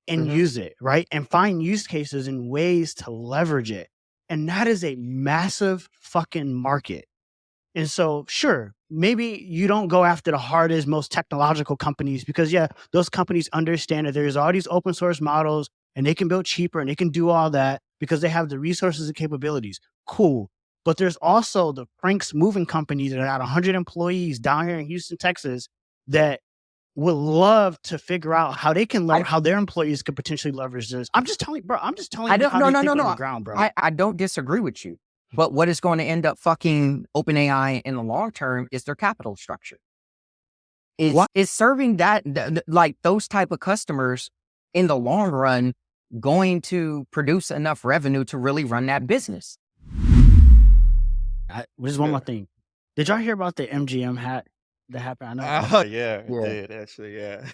Speaker 1: and use it, right? And find use cases and ways to leverage it. And that is a massive fucking market. And so, sure, maybe you don't go after the hardest, most technological companies because, yeah, those companies understand that there's all these open source models and they can build cheaper and they can do all that because they have the resources and capabilities. Cool. But there's also the Frank's Moving Company that got 100 employees down here in Houston, Texas, that would love to figure out how they can how their employees could potentially leverage this. I'm just telling, bro. I'm just telling you how they think on the ground, bro.
Speaker 4: I don't disagree with you. But what is going to end up fucking OpenAI in the long term is their capital structure. Is serving that, like those type of customers in the long run going to produce enough revenue to really run that business?
Speaker 1: Just one more thing. Did y'all hear about the MGM hack that happened? I know.
Speaker 2: Oh, yeah, it did, actually, yeah.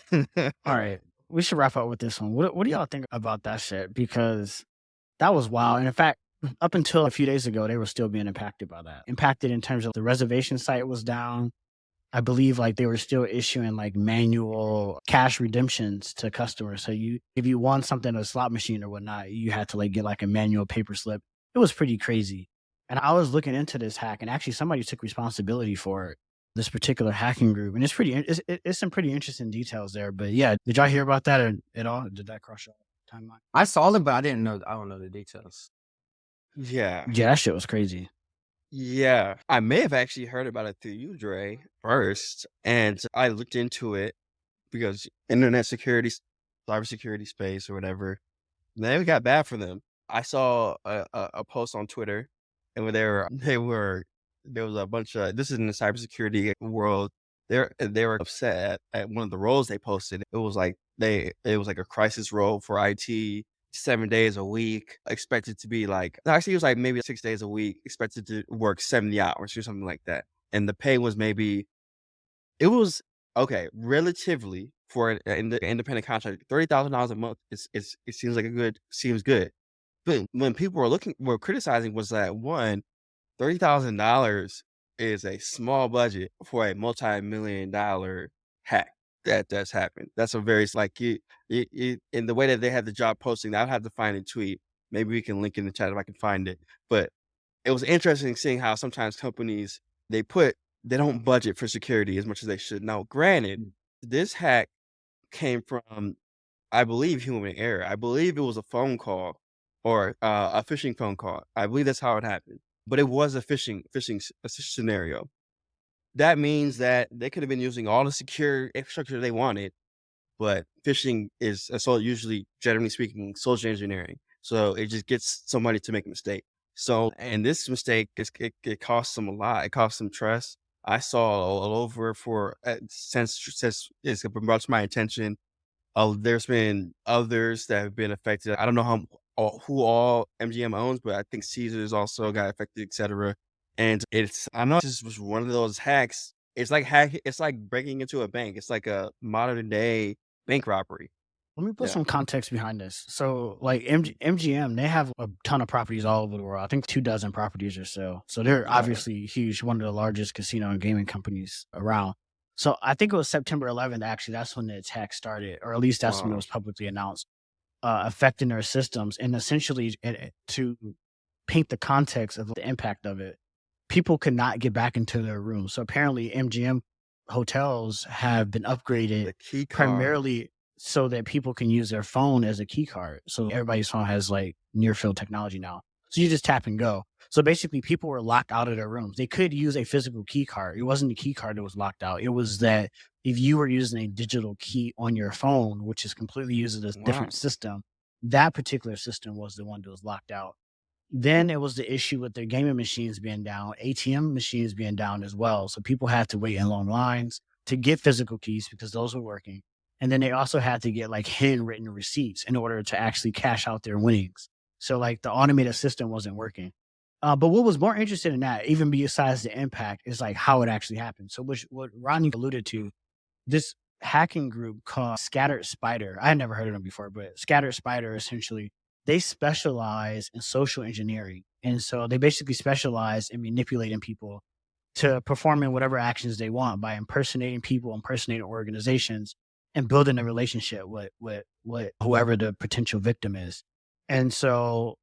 Speaker 1: All right. We should wrap up with this one. What do y'all think about that shit? Because that was wild. And in fact, up until a few days ago, they were still being impacted by that. Impacted in terms of the reservation site was down. I believe like they were still issuing like manual cash redemptions to customers. So if you won something at a slot machine or whatnot, you had to like get like a manual paper slip. It was pretty crazy. And I was looking into this hack, and actually somebody took responsibility for it, this particular hacking group. And it's some pretty interesting details there. But yeah, did y'all hear about that at all? Did that cross your timeline?
Speaker 4: I saw it, but I don't know the details.
Speaker 2: Yeah.
Speaker 1: Yeah, that shit was crazy.
Speaker 2: Yeah. I may have actually heard about it through you, Dre, first. And I looked into it because internet security, cybersecurity space or whatever, then it got bad for them. I saw a post on Twitter, and there was a bunch of, this is in the cybersecurity world. They were upset at one of the roles they posted. It was like a crisis role for IT, 7 days a week, expected to be like, actually it was like maybe 6 days a week, expected to work 70 hours or something like that. And the pay was it was okay, relatively for an independent contractor, $30,000 a month seems good. But when people were criticizing was that one, $30,000 is a small budget for a multi-million-dollar hack that's happened. That's a very like you in the way that they had the job posting. I'll have to find a tweet. Maybe we can link in the chat if I can find it. But it was interesting seeing how sometimes companies they don't budget for security as much as they should. Now, granted, this hack came from, I believe, human error. I believe it was a phone call or a phishing phone call. I believe that's how it happened. But it was a phishing scenario. That means that they could have been using all the secure infrastructure they wanted, but phishing is so usually, generally speaking, social engineering. So it just gets somebody to make a mistake. So, and this mistake, it costs them a lot. It costs them trust. I saw all over since it's been brought to my attention. There's been others that have been affected. I don't know who all MGM owns, but I think Caesars also got affected, etc. And I know this was one of those hacks. It's like breaking into a bank. It's like a modern day bank robbery.
Speaker 1: Let me put some context behind this. So like MGM, they have a ton of properties all over the world. I think 24 properties or so. So they're obviously huge, one of the largest casino and gaming companies around. So I think it was September 11th, actually, that's when the attack started, or at least that's when it was publicly announced, affecting their systems. And essentially, to paint the context of the impact of it, people could not get back into their rooms. So apparently MGM hotels have been upgraded primarily so that people can use their phone as a key card. So everybody's phone has like near field technology now. So you just tap and go. So basically people were locked out of their rooms. They could use a physical key card. It wasn't the key card that was locked out. It was that if you were using a digital key on your phone, which is completely using a different system, that particular system was the one that was locked out. Then it was the issue with their gaming machines being down, ATM machines being down as well. So people had to wait in long lines to get physical keys because those were working. And then they also had to get like handwritten receipts in order to actually cash out their winnings. So like the automated system wasn't working. But what was more interesting in that, even besides the impact, is like how it actually happened. So what Rodney alluded to, this hacking group called Scattered Spider. I had never heard of them before, but Scattered Spider, essentially, they specialize in social engineering. And so they basically specialize in manipulating people to performing whatever actions they want by impersonating people, impersonating organizations, and building a relationship with whoever the potential victim is. And so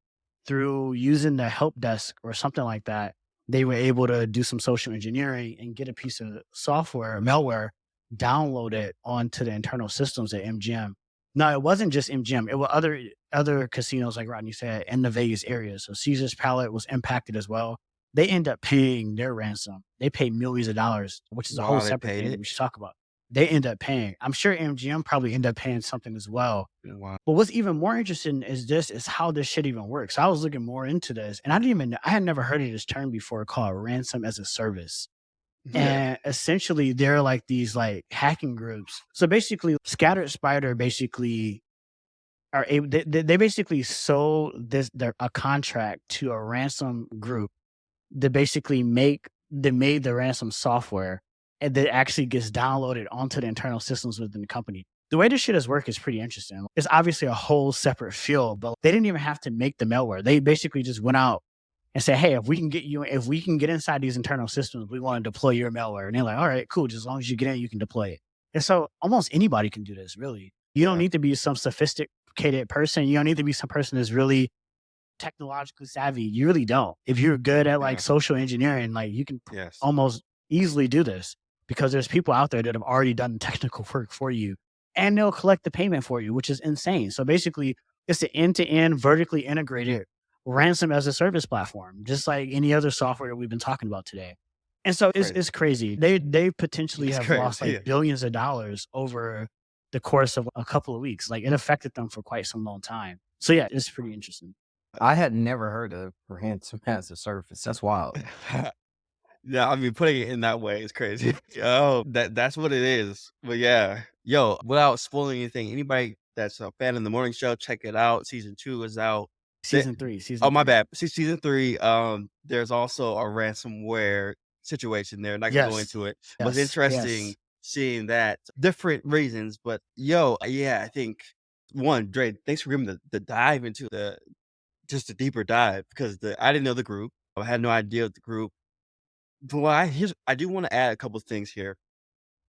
Speaker 1: through using the help desk or something like that, they were able to do some social engineering and get a piece of software, malware, download it onto the internal systems at MGM. Now, it wasn't just MGM; it were other casinos, like Rodney said, in the Vegas area. So Caesar's Palette was impacted as well. They end up paying their ransom. They paid millions of dollars, which is a whole
Speaker 2: Wow, they
Speaker 1: separate
Speaker 2: paid
Speaker 1: thing that
Speaker 2: it.
Speaker 1: we should talk about. They end up paying. I'm sure MGM probably end up paying something as well.
Speaker 2: Wow.
Speaker 1: But what's even more interesting is how this shit even works. I was looking more into this, and I had never heard of this term before called ransom as a service.
Speaker 2: Yeah.
Speaker 1: And essentially, they're like these like hacking groups. So basically, Scattered Spider basically are able. They basically sold a contract to a ransom group that basically made the ransom software, and that actually gets downloaded onto the internal systems within the company. The way this shit has worked is pretty interesting. It's obviously a whole separate field, but they didn't even have to make the malware. They basically just went out and said, "Hey, if we can get inside these internal systems, we want to deploy your malware." And they're like, "All right, cool. Just as long as you get in, you can deploy it." And so almost anybody can do this, really. You don't
Speaker 2: Yeah.
Speaker 1: need to be some sophisticated person. You don't need to be some person that's really technologically savvy. You really don't. If you're good at like
Speaker 2: Yeah.
Speaker 1: social engineering, like you can
Speaker 2: Yes.
Speaker 1: almost easily do this because there's people out there that have already done the technical work for you and they'll collect the payment for you, which is insane. So basically, it's an end-to-end vertically integrated ransom as a service platform, just like any other software that we've been talking about today. And so
Speaker 2: Crazy.
Speaker 1: it's crazy. They potentially
Speaker 2: It's
Speaker 1: have
Speaker 2: crazy.
Speaker 1: lost like billions of dollars over the course of a couple of weeks. Like it affected them for quite some long time. So yeah, it's pretty interesting.
Speaker 4: I had never heard of ransom as a service. That's wild.
Speaker 2: Yeah, I mean, putting it in that way is crazy. Oh, that's what it is. But yeah, yo, without spoiling anything, anybody that's a fan of the morning show, check it out. Season 2 is out.
Speaker 1: Season 3.
Speaker 2: Oh, my bad. Season 3. There's also a ransomware situation there. Not gonna go
Speaker 1: Yes.
Speaker 2: into it. But it's
Speaker 1: Yes.
Speaker 2: interesting
Speaker 1: Yes.
Speaker 2: seeing that different reasons. But yo, yeah, I think one, Dre, thanks for giving the dive into just a deeper dive because I didn't know the group. I had no idea of the group. But I do want to add a couple things here.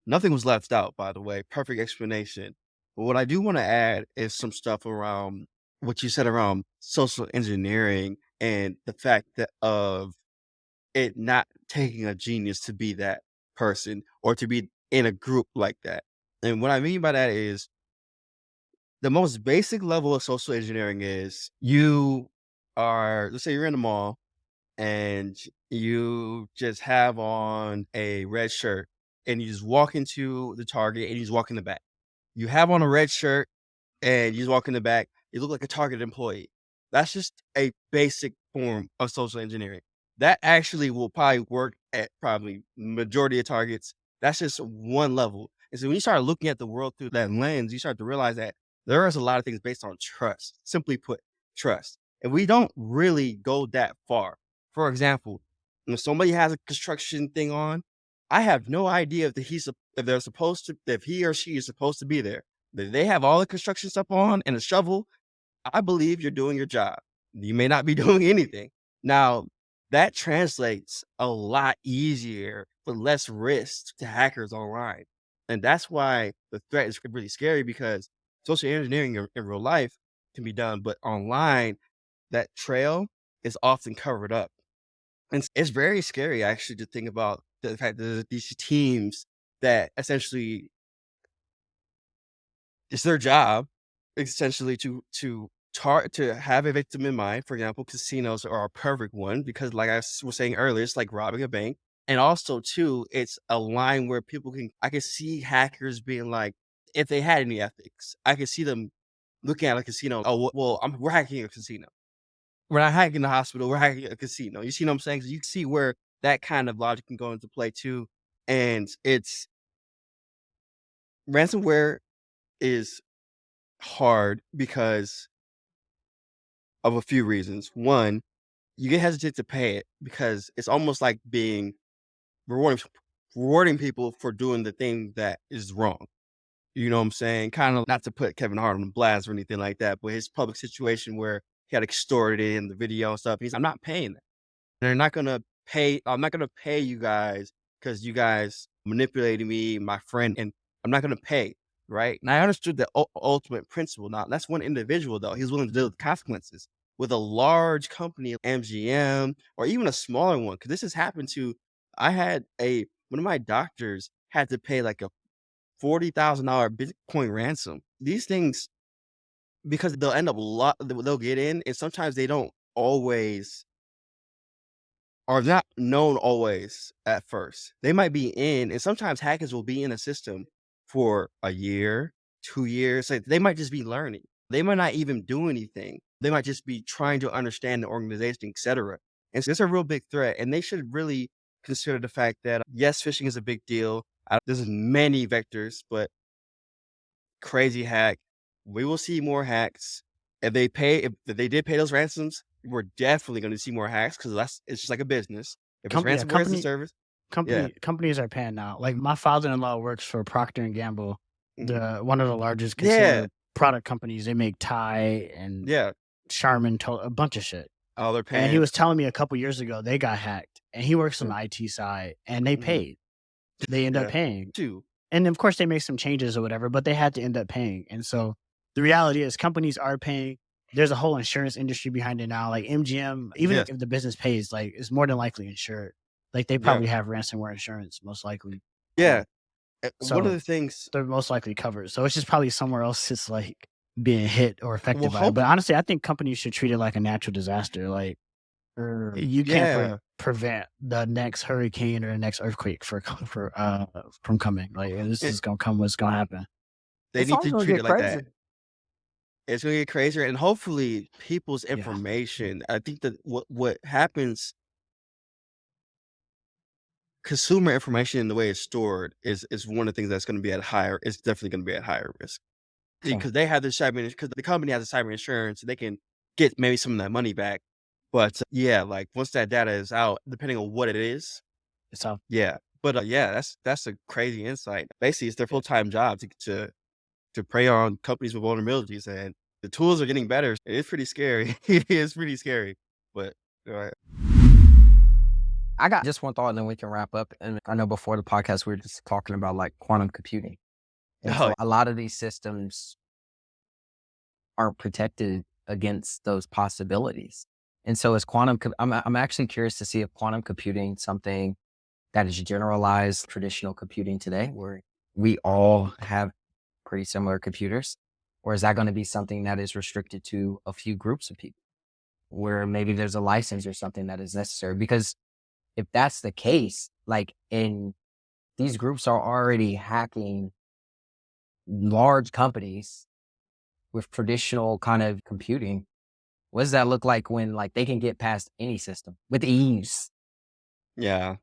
Speaker 2: Nothing was left out, by the way. Perfect explanation. But what I do want to add is some stuff around what you said around social engineering and the fact that of it not taking a genius to be that person or to be in a group like that. And what I mean by that is the most basic level of social engineering is let's say you're in the mall and you just have on a red shirt and you just walk into the Target and you just walk in the back. You have on a red shirt and you just walk in the back. You look like a Target employee. That's just a basic form of social engineering. That actually will probably work at probably majority of Targets. That's just one level. And so when you start looking at the world through that lens, you start to realize that there is a lot of things based on trust. Simply put, trust. And we don't really go that far. For example, when somebody has a construction thing on, I have no idea if he or she is supposed to be there. If they have all the construction stuff on and a shovel, I believe you're doing your job. You may not be doing anything. Now, that translates a lot easier with less risk to hackers online. And that's why the threat is really scary because social engineering in real life can be done, but online, that trail is often covered up. And it's very scary actually to think about the fact that these teams that essentially it's their job essentially to have a victim in mind. For example, casinos are a perfect one because like I was saying earlier, it's like robbing a bank. And also too, it's a line where I can see hackers being like, if they had any ethics, I could see them looking at a casino. Oh, well, we're hacking a casino. We're not hacking the hospital. We're hacking a casino. You see what I'm saying? So you see where that kind of logic can go into play too. And it's ransomware is hard because of a few reasons. One, you get hesitant to pay it because it's almost like being rewarding people for doing the thing that is wrong. You know what I'm saying? Kind of not to put Kevin Hart on blast or anything like that, but his public situation where he got extorted in the video and stuff. I'm not paying that. They're not gonna pay. I'm not gonna pay you guys because you guys manipulated me, my friend, and I'm not gonna pay. right? And I understood the ultimate principle. Now, that's one individual, though. He was willing to deal with consequences. With a large company, MGM, or even a smaller one, because this has happened to, one of my doctors had to pay like a $40,000 Bitcoin ransom. These things, because they'll end up they'll get in, and sometimes they don't always are not known always at first. They might be in, and sometimes hackers will be in a system for a year, 2 years. Like, they might just be learning. They might not even do anything. They might just be trying to understand the organization, etc. And so it's a real big threat. And they should really consider the fact that, yes, phishing is a big deal. There's many vectors, but crazy hack. We will see more hacks. If they did pay those ransoms, we're definitely going to see more hacks, because it's just like a business. If it's ransomware as a service, yeah.
Speaker 1: Companies are paying now. Like, my father-in-law works for Procter and Gamble, one of the largest
Speaker 2: Yeah.
Speaker 1: consumer product companies. They make Tide and
Speaker 2: Yeah.
Speaker 1: Charmin, a bunch of shit.
Speaker 2: Oh, they're paying.
Speaker 1: And he was telling me a couple years ago they got hacked, and he works on the IT side, and they paid. They end up paying.
Speaker 2: Too.
Speaker 1: And of course they make some changes or whatever, but they had to end up paying. And so the reality is companies are paying. There's a whole insurance industry behind it now. Like MGM, even if the business pays, like, it's more than likely insured. Like, they probably have ransomware insurance, most likely.
Speaker 2: Yeah.
Speaker 1: So
Speaker 2: one of the things,
Speaker 1: they're most likely covered. So it's just probably somewhere else it's like being hit or affected
Speaker 2: Well,
Speaker 1: by it. But honestly, I think companies should treat it like a natural disaster. Like, you can't prevent the next hurricane or the next earthquake from coming. Like, this is gonna come. What's gonna happen?
Speaker 2: they
Speaker 4: It's
Speaker 2: need
Speaker 4: only
Speaker 2: to
Speaker 4: gonna
Speaker 2: treat
Speaker 4: get
Speaker 2: it like
Speaker 4: crazy.
Speaker 2: that. It's going to get crazier, and hopefully people's information. I think that what happens, consumer information and the way it's stored is one of the things that's going to be it's definitely going to be at higher risk, because they have because the company has the cyber insurance, they can get maybe some of that money back. But like, once that data is out, depending on what it is,
Speaker 1: It's out.
Speaker 2: yeah. But that's a crazy insight. Basically, it's their full-time job to prey on companies with vulnerabilities, and the tools are getting better. It's pretty scary. It's pretty scary. But
Speaker 4: I got just one thought, and then we can wrap up. And I know before the podcast, we were just talking about like quantum computing. And so a lot of these systems aren't protected against those possibilities. And so I'm actually curious to see if quantum computing, something that is generalized traditional computing today, where we all have pretty similar computers, or is that going to be something that is restricted to a few groups of people, where maybe there's a license or something that is necessary? Because if that's the case, like, these groups are already hacking large companies with traditional kind of computing, what does that look like when, like, they can get past any system with ease?
Speaker 2: Yeah,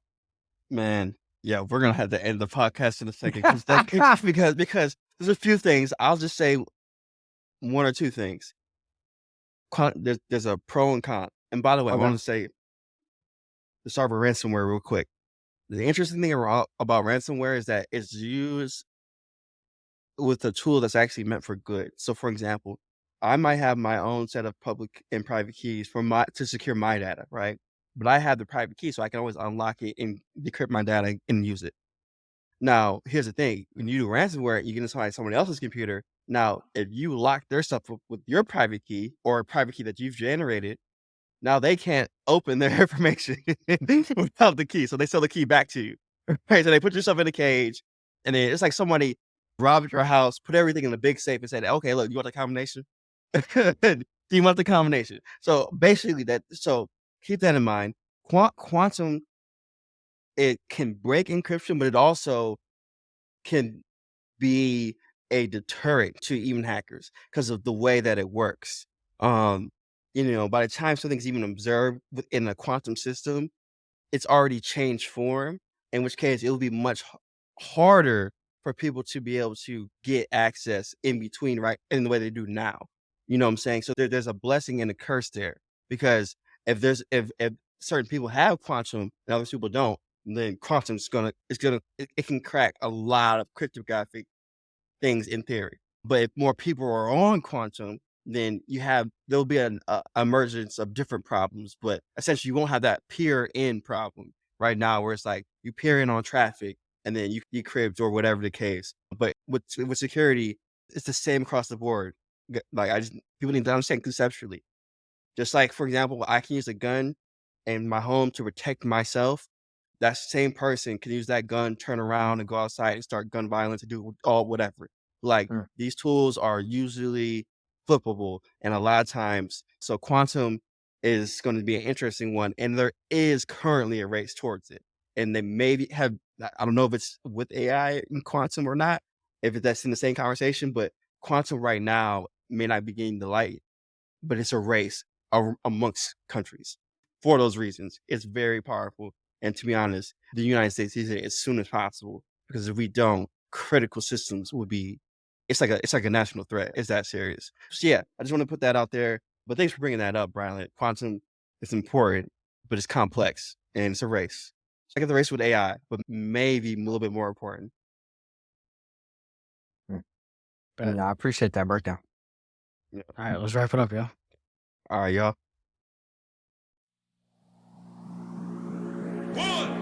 Speaker 2: man. Yeah, we're gonna have to end the podcast in a second, because there's a few things. I'll just say one or two things. There's a pro and con. And by the way, I want to say the start with ransomware real quick. The interesting thing about ransomware is that it's used with a tool that's actually meant for good. So, for example, I might have my own set of public and private keys to secure my data, right? But I have the private key, so I can always unlock it and decrypt my data and use it. Now, here's the thing: when you do ransomware, you get inside someone else's computer. Now, if you lock their stuff up with your private key or a private key that you've generated, now they can't open their information without the key. So they sell the key back to you. Right? So they put yourself in a cage, and then it's like somebody robbed your house, put everything in a big safe, and said, "Okay, look, you want the combination? Do you want the combination?" So basically, so keep that in mind. Quantum, it can break encryption, but it also can be a deterrent to even hackers because of the way that it works. By the time something's even observed within a quantum system, it's already changed form, in which case it'll be much harder for people to be able to get access in between, right, in the way they do now. You know what I'm saying? So there's a blessing and a curse there, because if certain people have quantum and other people don't, then quantum's it can crack a lot of cryptographic things in theory. But if more people are on quantum, then there'll be an emergence of different problems. But essentially, you won't have that peer in problem right now, where it's like you peer in on traffic, and then you decrypt or whatever the case. But with security, it's the same across the board. Like people need to understand conceptually. Just like, for example, I can use a gun in my home to protect myself. That same person can use that gun, turn around and go outside and start gun violence and do all whatever. Like these tools are usually flippable and a lot of times. So quantum is going to be an interesting one. And there is currently a race towards it. And they maybe have, I don't know if it's with AI and quantum or not, if that's in the same conversation, but quantum right now may not be getting the light, but it's a race amongst countries. For those reasons, it's very powerful. And to be honest, the United States needs it as soon as possible, because if we don't, critical systems would be, it's like a national threat. It's that serious. So yeah, I just want to put that out there. But thanks for bringing that up, Brylan. Quantum is important, but it's complex and it's a race. It's like the race with AI, but maybe a little bit more important.
Speaker 4: I appreciate that breakdown.
Speaker 1: Yeah. All right, let's wrap it up, y'all.
Speaker 2: All right, y'all.
Speaker 3: 1